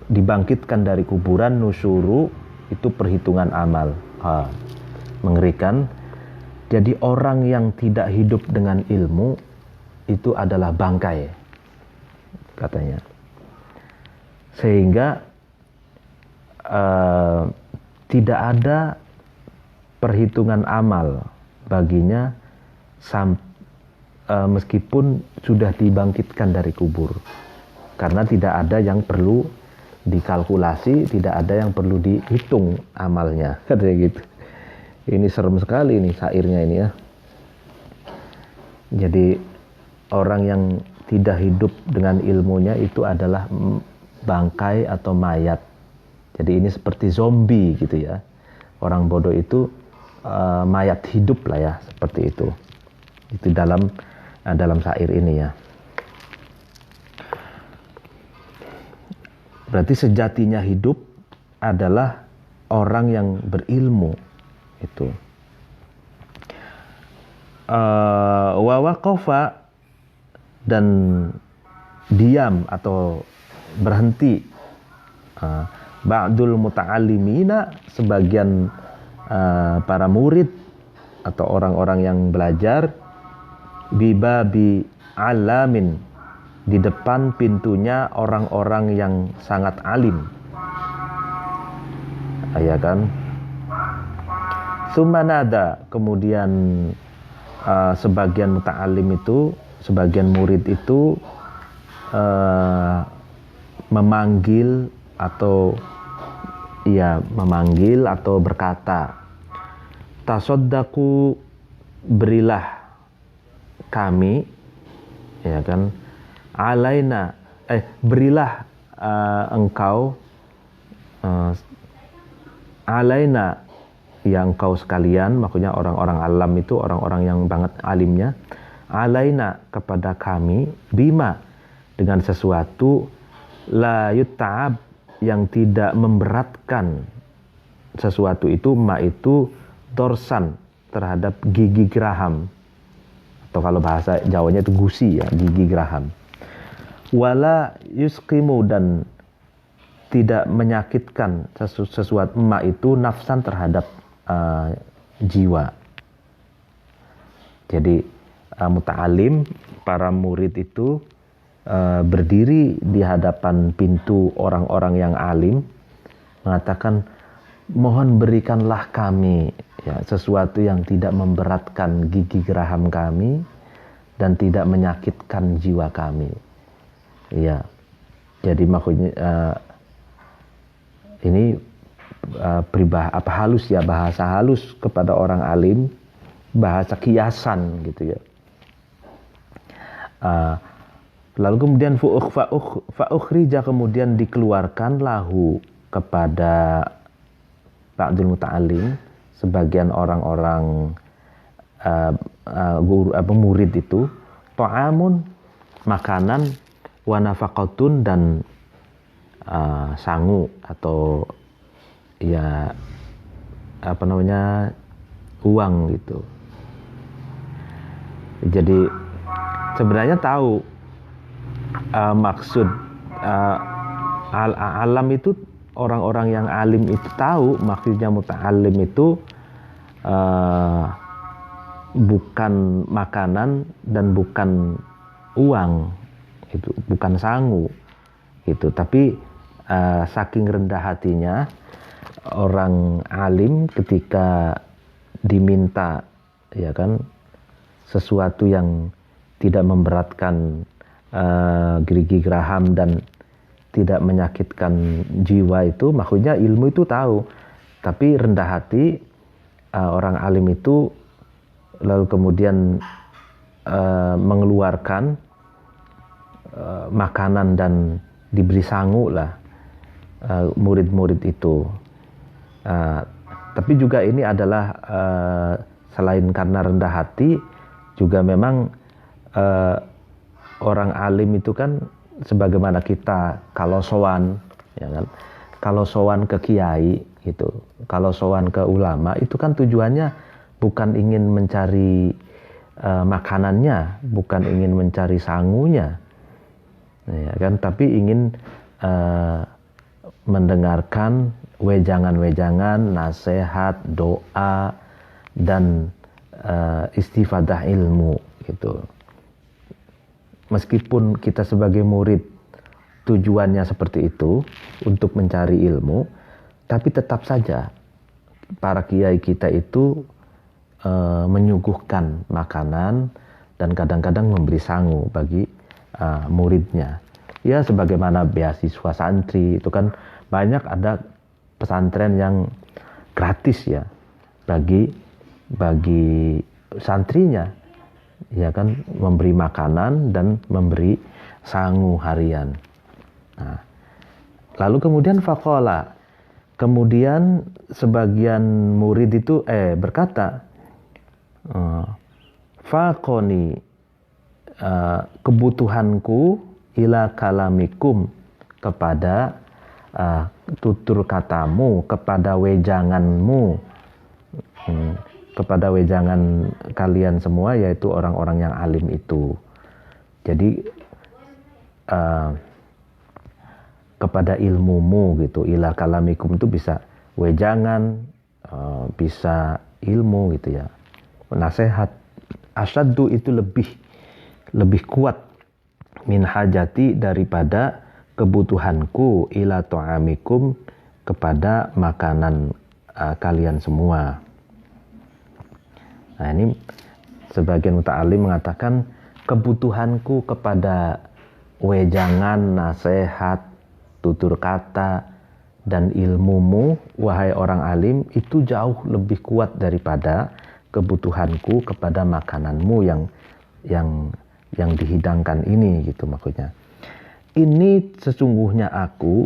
S1: dibangkitkan dari kuburan, nusyuru, itu perhitungan amal. Mengerikan. Jadi orang yang tidak hidup dengan ilmu, itu adalah bangkai, katanya. Sehingga tidak ada perhitungan amal baginya meskipun sudah dibangkitkan dari kubur, karena tidak ada yang perlu dikalkulasi, tidak ada yang perlu dihitung amalnya, katanya gitu. Ini serem sekali nih syairnya ini ya. Jadi orang yang tidak hidup dengan ilmunya itu adalah bangkai atau mayat. Jadi ini seperti zombie gitu ya. Orang bodoh itu mayat hidup lah ya, seperti itu. Itu dalam syair ini ya. Berarti sejatinya hidup adalah orang yang berilmu itu. Wa waqafa, dan diam atau berhenti, ba'dul muta'allimina, sebagian para murid atau orang-orang yang belajar, bibabi alamin, di depan pintunya orang-orang yang sangat alim. Ya kan? Sumanada, kemudian sebagian muta'alim itu, sebagian murid itu memanggil atau berkata, tasaddaku, berilah kami, ya kan, alaina, berilah engkau, alaina, ya engkau sekalian, maksudnya orang-orang alam itu, orang-orang yang banget alimnya, alaina, kepada kami, bima, dengan sesuatu, la yutab, yang tidak memberatkan, sesuatu itu, ma itu dorsan, terhadap gigi geraham, atau kalau bahasa Jawanya itu gusi ya, gigi geraham. Wala yusqimu, dan tidak menyakitkan sesuatu, ma itu nafsan, terhadap jiwa. Jadi muta'alim, para murid itu berdiri di hadapan pintu orang-orang yang alim, mengatakan, mohon berikanlah kami ya sesuatu yang tidak memberatkan gigi geraham kami dan tidak menyakitkan jiwa kami. Ya, jadi maksudnya ini halus ya, bahasa halus kepada orang alim, bahasa kiasan gitu ya. Lalu kemudian fa'ukhrija, kemudian dikeluarkan lahu, kepada ba'dul muta'alim, sebagian orang-orang murid itu, ta'amun, makanan, wa nafaqatun, dan sangu atau ya uang gitu. Jadi sebenarnya tahu maksud alam itu, orang-orang yang alim itu tahu maksudnya muta'alim itu bukan makanan dan bukan uang, itu bukan sangu gitu. Tapi saking rendah hatinya orang alim ketika diminta ya kan sesuatu yang tidak memberatkan gigi geraham dan tidak menyakitkan jiwa, itu maksudnya ilmu itu tahu, tapi rendah hati orang alim itu, lalu kemudian mengeluarkan makanan dan diberi sangu lah murid-murid itu. Tapi juga ini adalah selain karena rendah hati, juga memang orang alim itu kan sebagaimana kita kalau sowan ya kan, kalau sowan ke kiai gitu, kalau sowan ke ulama itu kan tujuannya bukan ingin mencari makanannya, bukan ingin mencari sangunya ya kan, tapi ingin mendengarkan wejangan-wejangan, nasihat, doa, dan istifadah ilmu gitu. Meskipun kita sebagai murid tujuannya seperti itu, untuk mencari ilmu, tapi tetap saja para kiai kita itu menyuguhkan makanan dan kadang-kadang memberi sangu bagi muridnya. Ya sebagaimana beasiswa santri itu kan banyak, ada pesantren yang gratis ya bagi santrinya, ya kan, memberi makanan dan memberi sangu harian. Nah, Lalu kemudian faqala, kemudian sebagian murid itu berkata, faqoni, kebutuhanku ila kalamikum, kepada tutur katamu, kepada wejanganmu, kepada wejangan kalian semua, yaitu orang-orang yang alim itu. Jadi kepada ilmumu gitu. Ila kalamikum itu bisa wejangan, bisa ilmu gitu ya. Nasihat. Asyaddu itu lebih kuat min hajati, daripada kebutuhanku ila ta'amikum, kepada makanan kalian semua. Nah, ini sebagian muta'alim mengatakan kebutuhanku kepada wejangan, nasihat, tutur kata, dan ilmumu, wahai orang alim, itu jauh lebih kuat daripada kebutuhanku kepada makananmu yang dihidangkan ini, gitu maksudnya. Ini sesungguhnya aku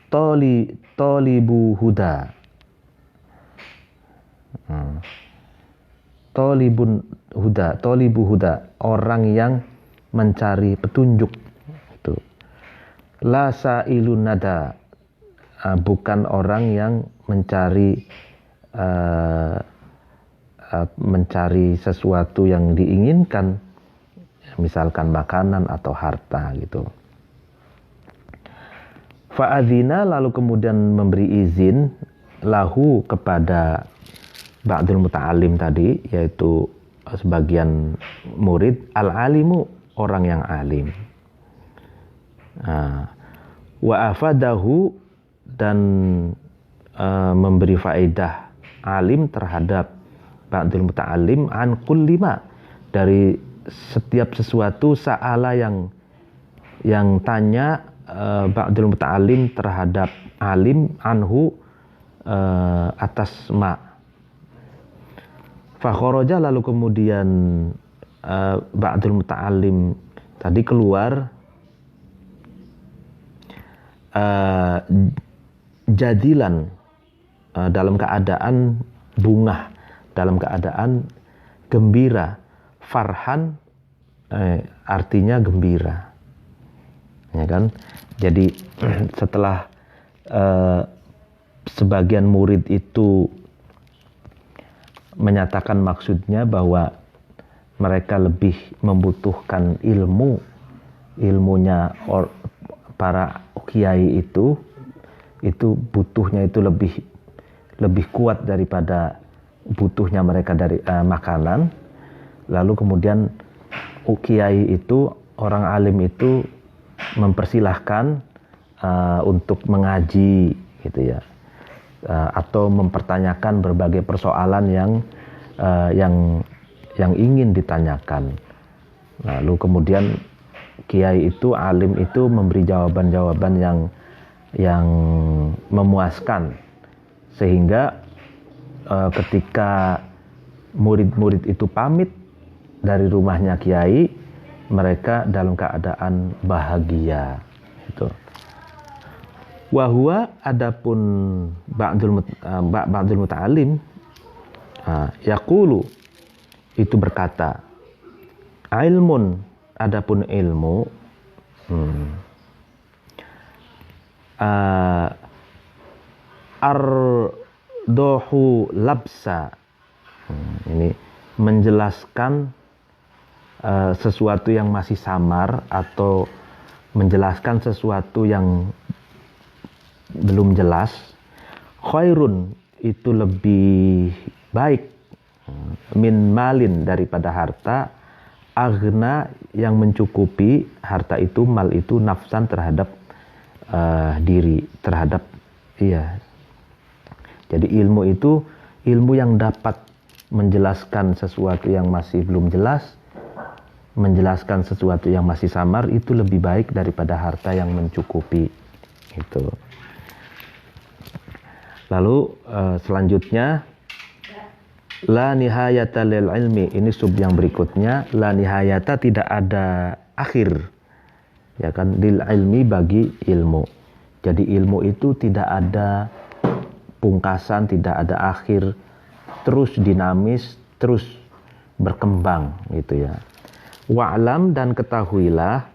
S1: tolibu huda, tolibu huda, orang yang mencari petunjuk itu. La sa'ilun nada, bukan orang yang mencari sesuatu yang diinginkan, misalkan makanan atau harta gitu. Fa'adzina, lalu kemudian memberi izin lahu, kepada ba'dul muta'alim tadi, yaitu sebagian murid, al-alimu, orang yang alim. Wa afadahu, dan memberi faedah alim terhadap ba'dul muta'alim an kulli ma, dari setiap sesuatu, sa'ala yang tanya ba'dul muta'alim terhadap alim, anhu, atas ma. Fakhoroja, lalu kemudian ba'dul muta'alim tadi keluar jadilan, dalam keadaan bungah, dalam keadaan gembira. Farhan artinya gembira, ya kan? Jadi setelah sebagian murid itu menyatakan maksudnya bahwa mereka lebih membutuhkan ilmunya para kiai itu butuhnya itu lebih kuat daripada butuhnya mereka dari makanan. Lalu kemudian kiai itu, orang alim itu mempersilahkan untuk mengaji gitu ya, atau mempertanyakan berbagai persoalan yang ingin ditanyakan. Lalu kemudian kiai itu, alim itu memberi jawaban-jawaban yang memuaskan, sehingga ketika murid-murid itu pamit dari rumahnya kiai, mereka dalam keadaan bahagia itu. Wahwa, adapun ba'dul muta'alim, yaqulu, itu berkata, ilmun, adapun ilmu, ardohu labsa, ini menjelaskan sesuatu yang masih samar, atau menjelaskan sesuatu yang belum jelas. Khairun, itu lebih baik, min malin, daripada harta. Aghna, yang mencukupi, harta itu, mal itu, nafsan, terhadap diri, terhadap jadi ilmu itu ilmu yang dapat menjelaskan sesuatu yang masih belum jelas, menjelaskan sesuatu yang masih samar, itu lebih baik daripada harta yang mencukupi itu. Lalu selanjutnya, la nihayata lil ilmi, ini sub yang berikutnya, la nihayata, tidak ada akhir, ya kan, lil ilmi, bagi ilmu. Jadi ilmu itu tidak ada pungkasan, tidak ada akhir, terus dinamis, terus berkembang gitu ya. Wa'lam, dan ketahuilah,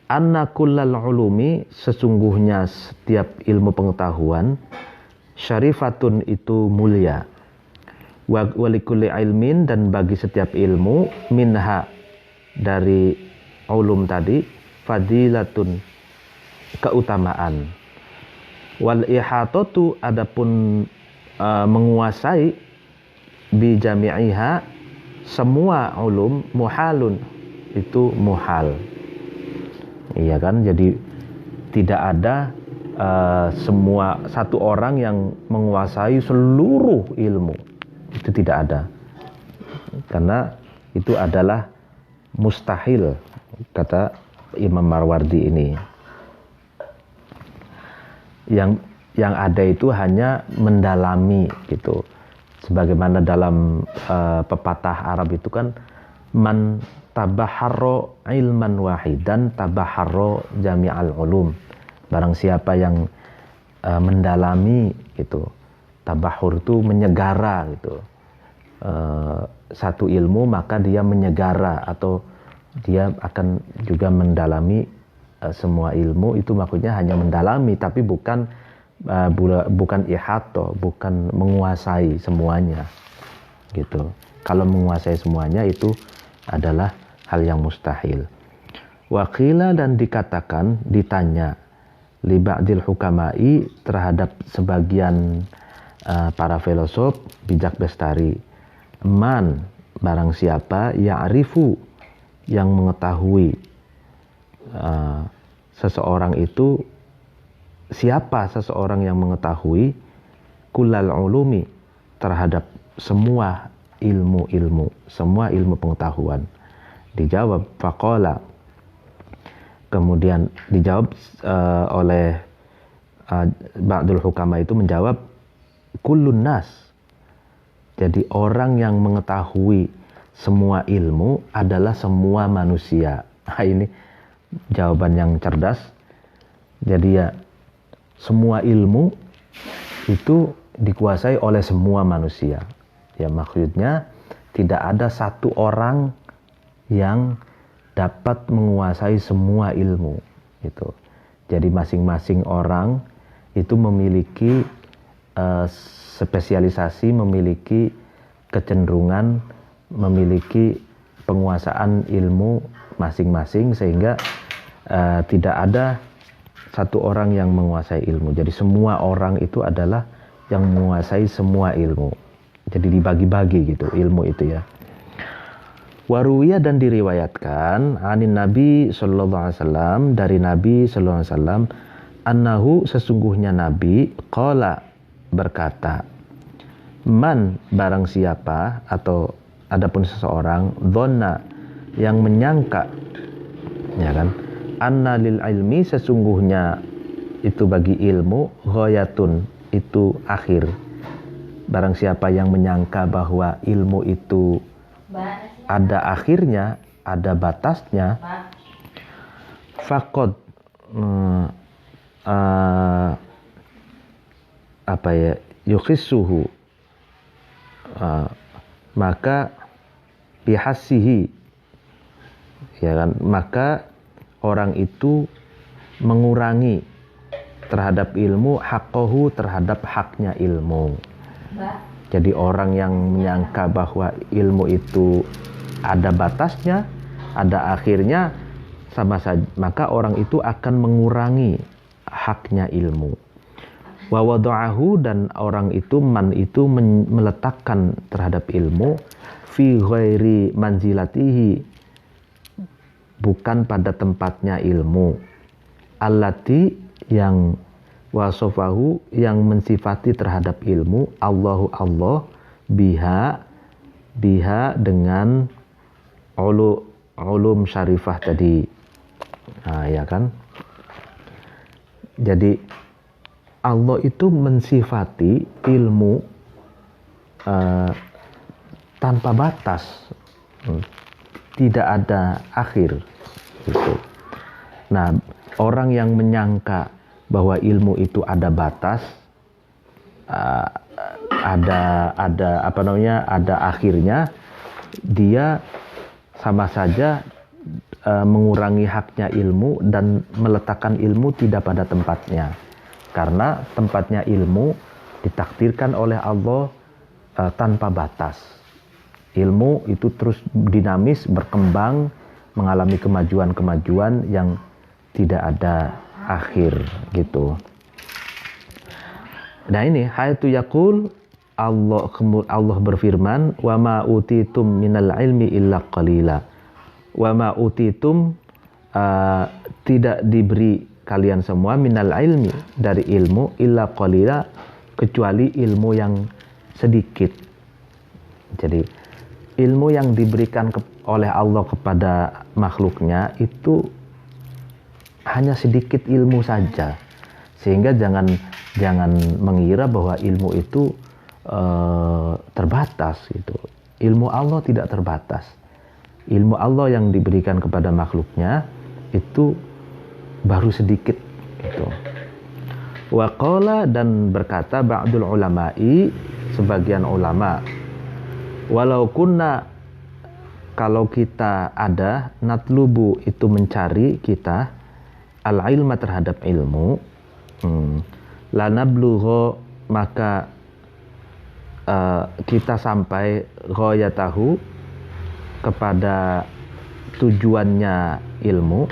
S1: anna kullal ulumi, sesungguhnya setiap ilmu pengetahuan, syarifatun itu mulia, wa likulli ilmin, dan bagi setiap ilmu, minha, dari ulum tadi, fadilatun, keutamaan, wal ihatatu, adapun menguasai, bi jami'iha, semua ulum, muhalun, itu muhal. Iya kan, jadi tidak ada satu orang yang menguasai seluruh ilmu, itu tidak ada, karena itu adalah mustahil, kata Imam Marwardi ini. Yang ada itu hanya mendalami gitu. Sebagaimana dalam pepatah Arab itu kan, man tabaharro ilman wahidan tabaharro jami'al ulum. Barang siapa yang mendalami gitu, tabahur itu menyegara gitu, satu ilmu, maka dia menyegara atau dia akan juga mendalami semua ilmu. Itu maksudnya hanya mendalami, tapi bukan ihato, bukan menguasai semuanya gitu. Kalau menguasai semuanya itu adalah hal yang mustahil. Waqila, dan dikatakan, ditanya, li ba'dil hukamai, terhadap sebagian para filosof bijak bestari, man, barang siapa, ya'rifu, yang mengetahui, seseorang itu, siapa seseorang yang mengetahui, kullal ulumi, terhadap semua ilmu-ilmu, semua ilmu pengetahuan. Dijawab, faqala, kemudian dijawab oleh ba'dul hukama itu menjawab, kullun nas, jadi orang yang mengetahui semua ilmu adalah semua manusia. Ini jawaban yang cerdas. Jadi ya, semua ilmu itu dikuasai oleh semua manusia. Ya, maksudnya tidak ada satu orang yang dapat menguasai semua ilmu gitu. Jadi masing-masing orang itu memiliki spesialisasi, memiliki kecenderungan, memiliki penguasaan ilmu masing-masing, sehingga tidak ada satu orang yang menguasai ilmu. Jadi semua orang itu adalah yang menguasai semua ilmu. Jadi dibagi-bagi gitu ilmu itu ya. Waruwiyah, dan diriwayatkan, anin Nabi sallallahu alaihi wasallam, dari Nabi sallallahu alaihi wasallam, annahu, sesungguhnya Nabi, qala, berkata, man, barang siapa, atau adapun seseorang, dhonna, yang menyangka, ya kan, anna lil ilmi, sesungguhnya itu bagi ilmu, ghayatun, itu akhir. Barang siapa yang menyangka bahwa ilmu itu ada akhirnya, ada batasnya, faqad yukhissuhu, maka bihasihi, ya kan, maka orang itu mengurangi terhadap ilmu, haqqahu, terhadap haknya ilmu. Jadi orang yang menyangka bahwa ilmu itu ada batasnya, ada akhirnya, sama saja, maka orang itu akan mengurangi haknya ilmu. Wa wada'ahu, dan orang itu, man itu, meletakkan terhadap ilmu, fi ghairi manzilatihi, bukan pada tempatnya ilmu, allati, yang wasofahu, yang mensifati terhadap ilmu, Allahu Allah, biha dengan ulum syarifah tadi. Nah, ya kan? Jadi Allah itu mensifati ilmu tanpa batas, tidak ada akhir gitu. Nah, orang yang menyangka bahwa ilmu itu ada batas, ada akhirnya, dia sama saja mengurangi haknya ilmu dan meletakkan ilmu tidak pada tempatnya. Karena tempatnya ilmu ditakdirkan oleh Allah tanpa batas. Ilmu itu terus dinamis, berkembang, mengalami kemajuan-kemajuan yang tidak ada akhir gitu. Nah ini hayatu yaqul, Allah berfirman, wa ma utitum minal ilmi illa qalila. Wa ma utitum, tidak diberi kalian semua minal ilmi, dari ilmu, illa qalila, kecuali ilmu yang sedikit. Jadi ilmu yang diberikan oleh Allah kepada makhluknya itu hanya sedikit ilmu saja, sehingga jangan mengira bahwa ilmu itu terbatas gitu. Ilmu Allah tidak terbatas. Ilmu Allah yang diberikan kepada makhluknya itu baru sedikit gitu. Wa qala, dan berkata ba'dul ulama'i, sebagian ulama, walau kunna, kalau kita ada, natlubu itu mencari kita, al-ilma terhadap ilmu, lanablugho, maka kita sampai ghayatahu, kepada tujuannya ilmu,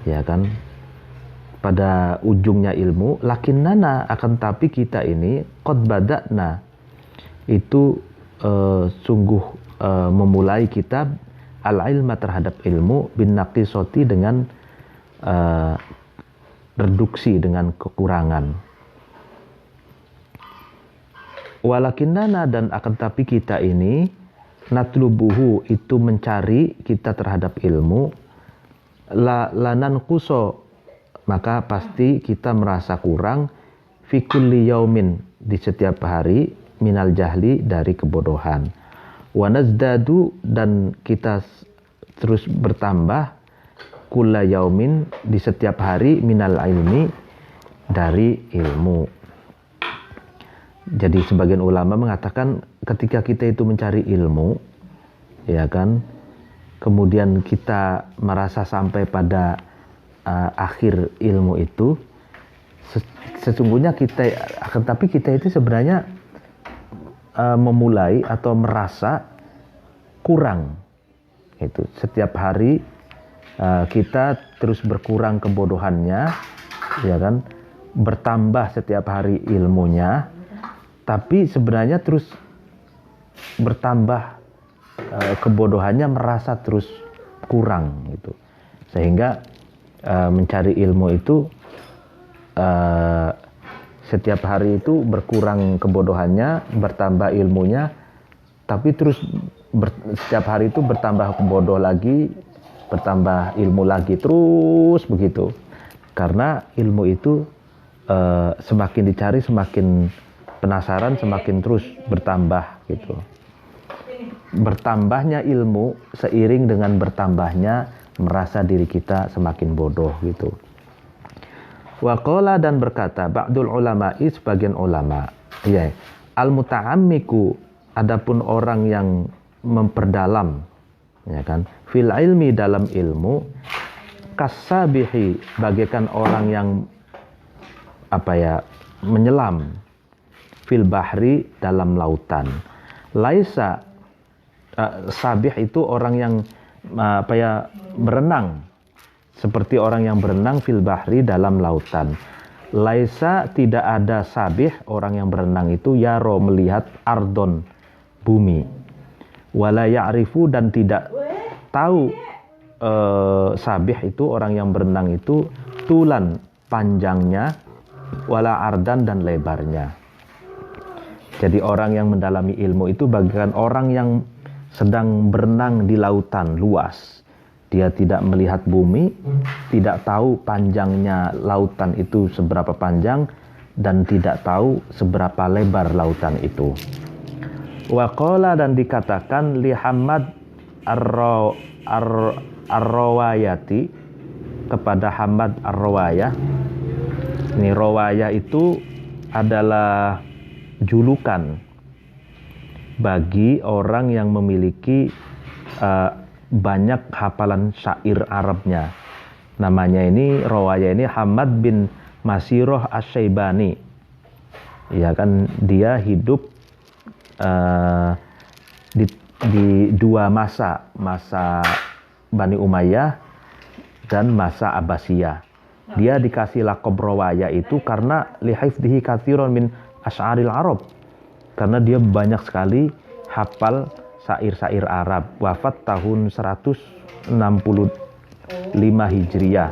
S1: ya kan, pada ujungnya ilmu. Lakinnana, akan tapi kita ini qad bada'na, itu sungguh memulai kita al-ilma terhadap ilmu bin naqisati, dengan reduksi, dengan kekurangan. Walakinnana, dan akan tapi kita ini natlubuhu, itu mencari kita terhadap ilmu, lanan kuso, maka pasti kita merasa kurang, fi kulli yaumin, di setiap hari, minal jahli, dari kebodohan, wa nazdadu, dan kita terus bertambah, kulla yaumin, di setiap hari, minal ilmi, dari ilmu. Jadi sebagian ulama mengatakan ketika kita itu mencari ilmu, ya kan, kemudian kita merasa sampai pada akhir ilmu itu, sesungguhnya kita, akan tapi kita itu sebenarnya memulai atau merasa kurang. Itu setiap hari kita terus berkurang kebodohannya, ya kan, bertambah setiap hari ilmunya, tapi sebenarnya terus bertambah kebodohannya, merasa terus kurang gitu. Sehingga mencari ilmu itu setiap hari itu berkurang kebodohannya, bertambah ilmunya, tapi terus setiap hari itu bertambah bodoh lagi, bertambah ilmu lagi, terus begitu. Karena ilmu itu semakin dicari semakin penasaran, semakin terus bertambah gitu. Bertambahnya ilmu seiring dengan bertambahnya merasa diri kita semakin bodoh gitu. Wa qala, dan berkata ba'dul ulama'i, sebagian ulama, ya, al muta'ammiku, adapun orang yang memperdalam, ya kan, fil ilmi, dalam ilmu, kasabihi, bagaikan orang yang menyelam, fil bahri, dalam lautan. Laisa, sabih itu orang yang berenang, seperti orang yang berenang, fil bahri, dalam lautan. Laisa, tidak ada sabih, orang yang berenang itu, yaro, melihat, ardon, bumi, wala ya'rifu, dan tidak tahu sabih itu, orang yang berenang itu, tulan, panjangnya, wala ardan, dan lebarnya. Jadi orang yang mendalami ilmu itu bagaikan orang yang sedang berenang di lautan luas. Dia tidak melihat bumi, tidak tahu panjangnya lautan itu seberapa panjang, dan tidak tahu seberapa lebar lautan itu. Wa qala, dan dikatakan li Hamad ar-Rawayati, kepada Hamad ar-Rawayah, Ini rawaya itu adalah julukan bagi orang yang memiliki banyak hafalan syair Arabnya. Namanya ini rawaya ini Hamad bin Masiroh Asy-Syaibani. Ya kan, dia hidup di dua masa Bani Umayyah dan masa Abbasiyah. Dia dikasih lakob rawaya itu karena lihifdhihi katsiran min asy'aril Arab. Karena dia banyak sekali hafal syair-syair Arab. Wafat tahun 165 Hijriah.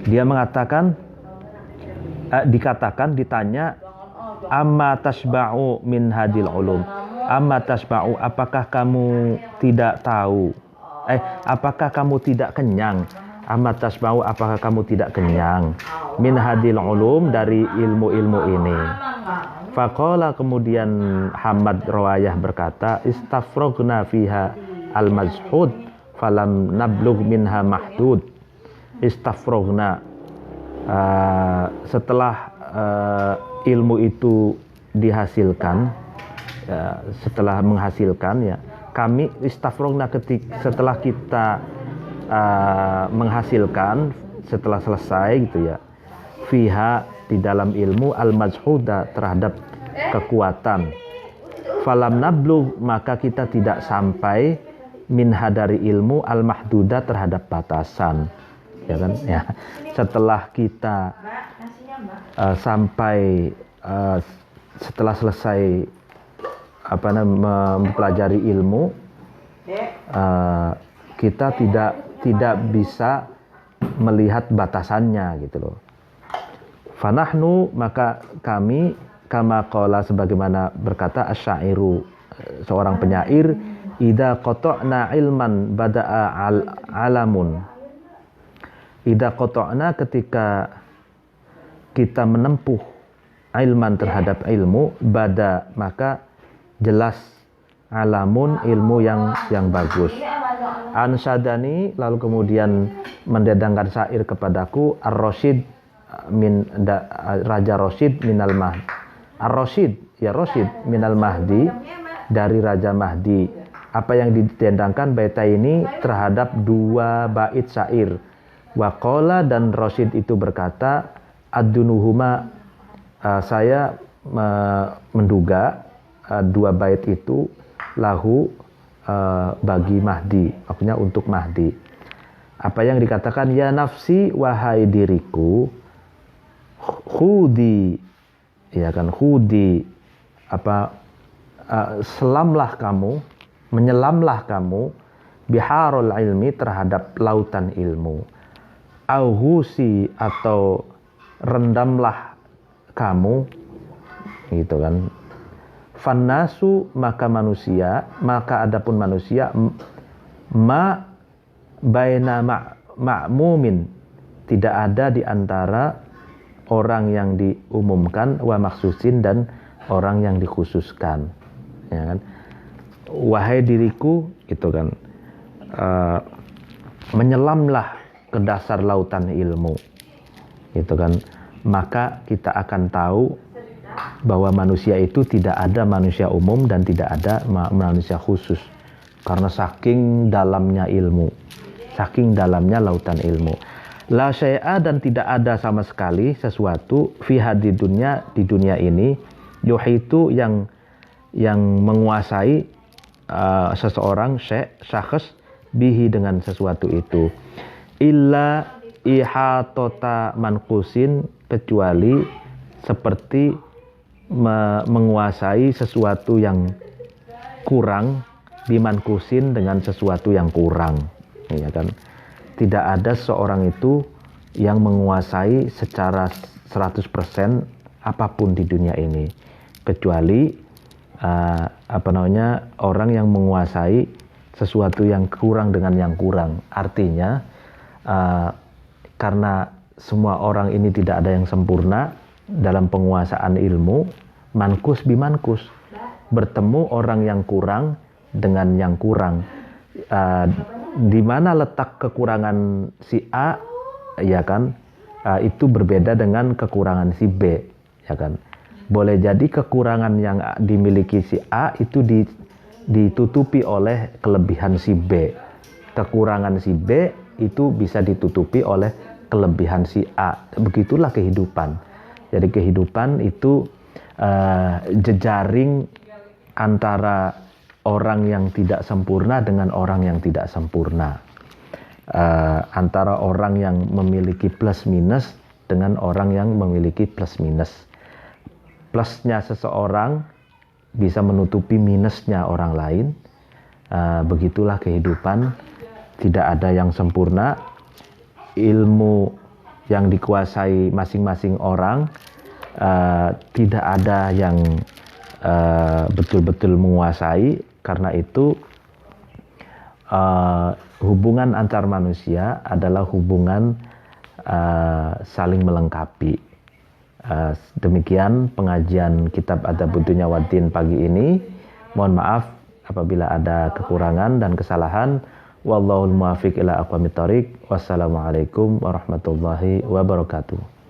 S1: Dia mengatakan, ditanya, amma tasba'u min hadil ulum. Amma tasba'u, apakah kamu tidak tahu? Apakah kamu tidak kenyang? Amma tasba'u, apakah kamu tidak kenyang? Min hadil ulum, dari ilmu-ilmu ini. Faqala, kemudian Hamad rawayah berkata, istafrogna fiha al-mazhud falam nablugh minha mahdud. Istafrogna, setelah ilmu itu dihasilkan, setelah menghasilkan, ya, kami istafrogna, setelah kita menghasilkan, setelah selesai gitu ya, fiha, di dalam ilmu, al-mazhuda, terhadap kekuatan, falam nablugh, maka kita tidak sampai, minha, dari ilmu, al-mahduda, terhadap batasan, ya kan, ya. Setelah kita setelah selesai mempelajari ilmu, kita tidak bisa melihat batasannya gitu loh. Fanahnu, maka kami, kama qala, sebagaimana berkata asy-syairu, seorang penyair, idza qata'na ilman bada'a alamun. Idza qata'na, ketika kita menempuh ilman, terhadap ilmu, bada, maka jelas, alamun, ilmu yang bagus. Ansadani, lalu kemudian mendedangkan syair kepadaku, Ar-Rasyid Raja Rasyid minal Mahdi. Ar-Rasyid, ya Rasyid minal Mahdi, dari Raja Mahdi. Apa yang didendangkan baita ini terhadap dua bait syair. Waqala, dan Rasyid itu berkata, adunuhuma, saya menduga dua bait itu lahu, bagi Mahdi, maksudnya untuk Mahdi. Apa yang dikatakan, ya nafsi, wahai diriku, khudi, ya kan, khudi, selamlah kamu, menyelamlah kamu, biharul ilmi, terhadap lautan ilmu, auhusi, atau rendamlah kamu, gitu kan. Fannasu, maka manusia, maka adapun manusia, baina ma'mumin, tidak ada di antara orang yang diumumkan, wa maksusin, dan orang yang dikhususkan, ya kan. Wahai diriku, itu kan, menyelamlah ke dasar lautan ilmu, itu kan, maka kita akan tahu bahwa manusia itu tidak ada manusia umum dan tidak ada manusia khusus, karena saking dalamnya ilmu, saking dalamnya lautan ilmu. La syai'a, dan tidak ada sama sekali sesuatu, fiha, di dunia ini, yuhitu, yang menguasai seseorang, syakhs, bihi, dengan sesuatu itu, illa ihatota manqusin, kecuali seperti menguasai sesuatu yang kurang, bimankusin, dengan sesuatu yang kurang, ya kan. Tidak ada seorang itu yang menguasai secara 100% apapun di dunia ini, kecuali orang yang menguasai sesuatu yang kurang dengan yang kurang. Artinya karena semua orang ini tidak ada yang sempurna dalam penguasaan ilmu, mankus bimankus, bertemu orang yang kurang dengan yang kurang. Di mana letak kekurangan si A, ya kan, itu berbeda dengan kekurangan si B, ya kan? Boleh jadi kekurangan yang dimiliki si A itu ditutupi oleh kelebihan si B. Kekurangan si B itu bisa ditutupi oleh kelebihan si A. Begitulah kehidupan. Jadi kehidupan itu jejaring antara orang yang tidak sempurna dengan orang yang tidak sempurna. Antara orang yang memiliki plus minus dengan orang yang memiliki plus minus. Plusnya seseorang bisa menutupi minusnya orang lain. Begitulah kehidupan, tidak ada yang sempurna. Ilmu yang dikuasai masing-masing orang, tidak ada yang betul-betul menguasai. Karena itu hubungan antar manusia adalah hubungan saling melengkapi. Demikian pengajian kitab Adabud Dunya Waddin pagi ini. Mohon maaf apabila ada kekurangan dan kesalahan. Wallahul muwaffiq ila aqwamit thoriq. Wassalamualaikum warahmatullahi wabarakatuh.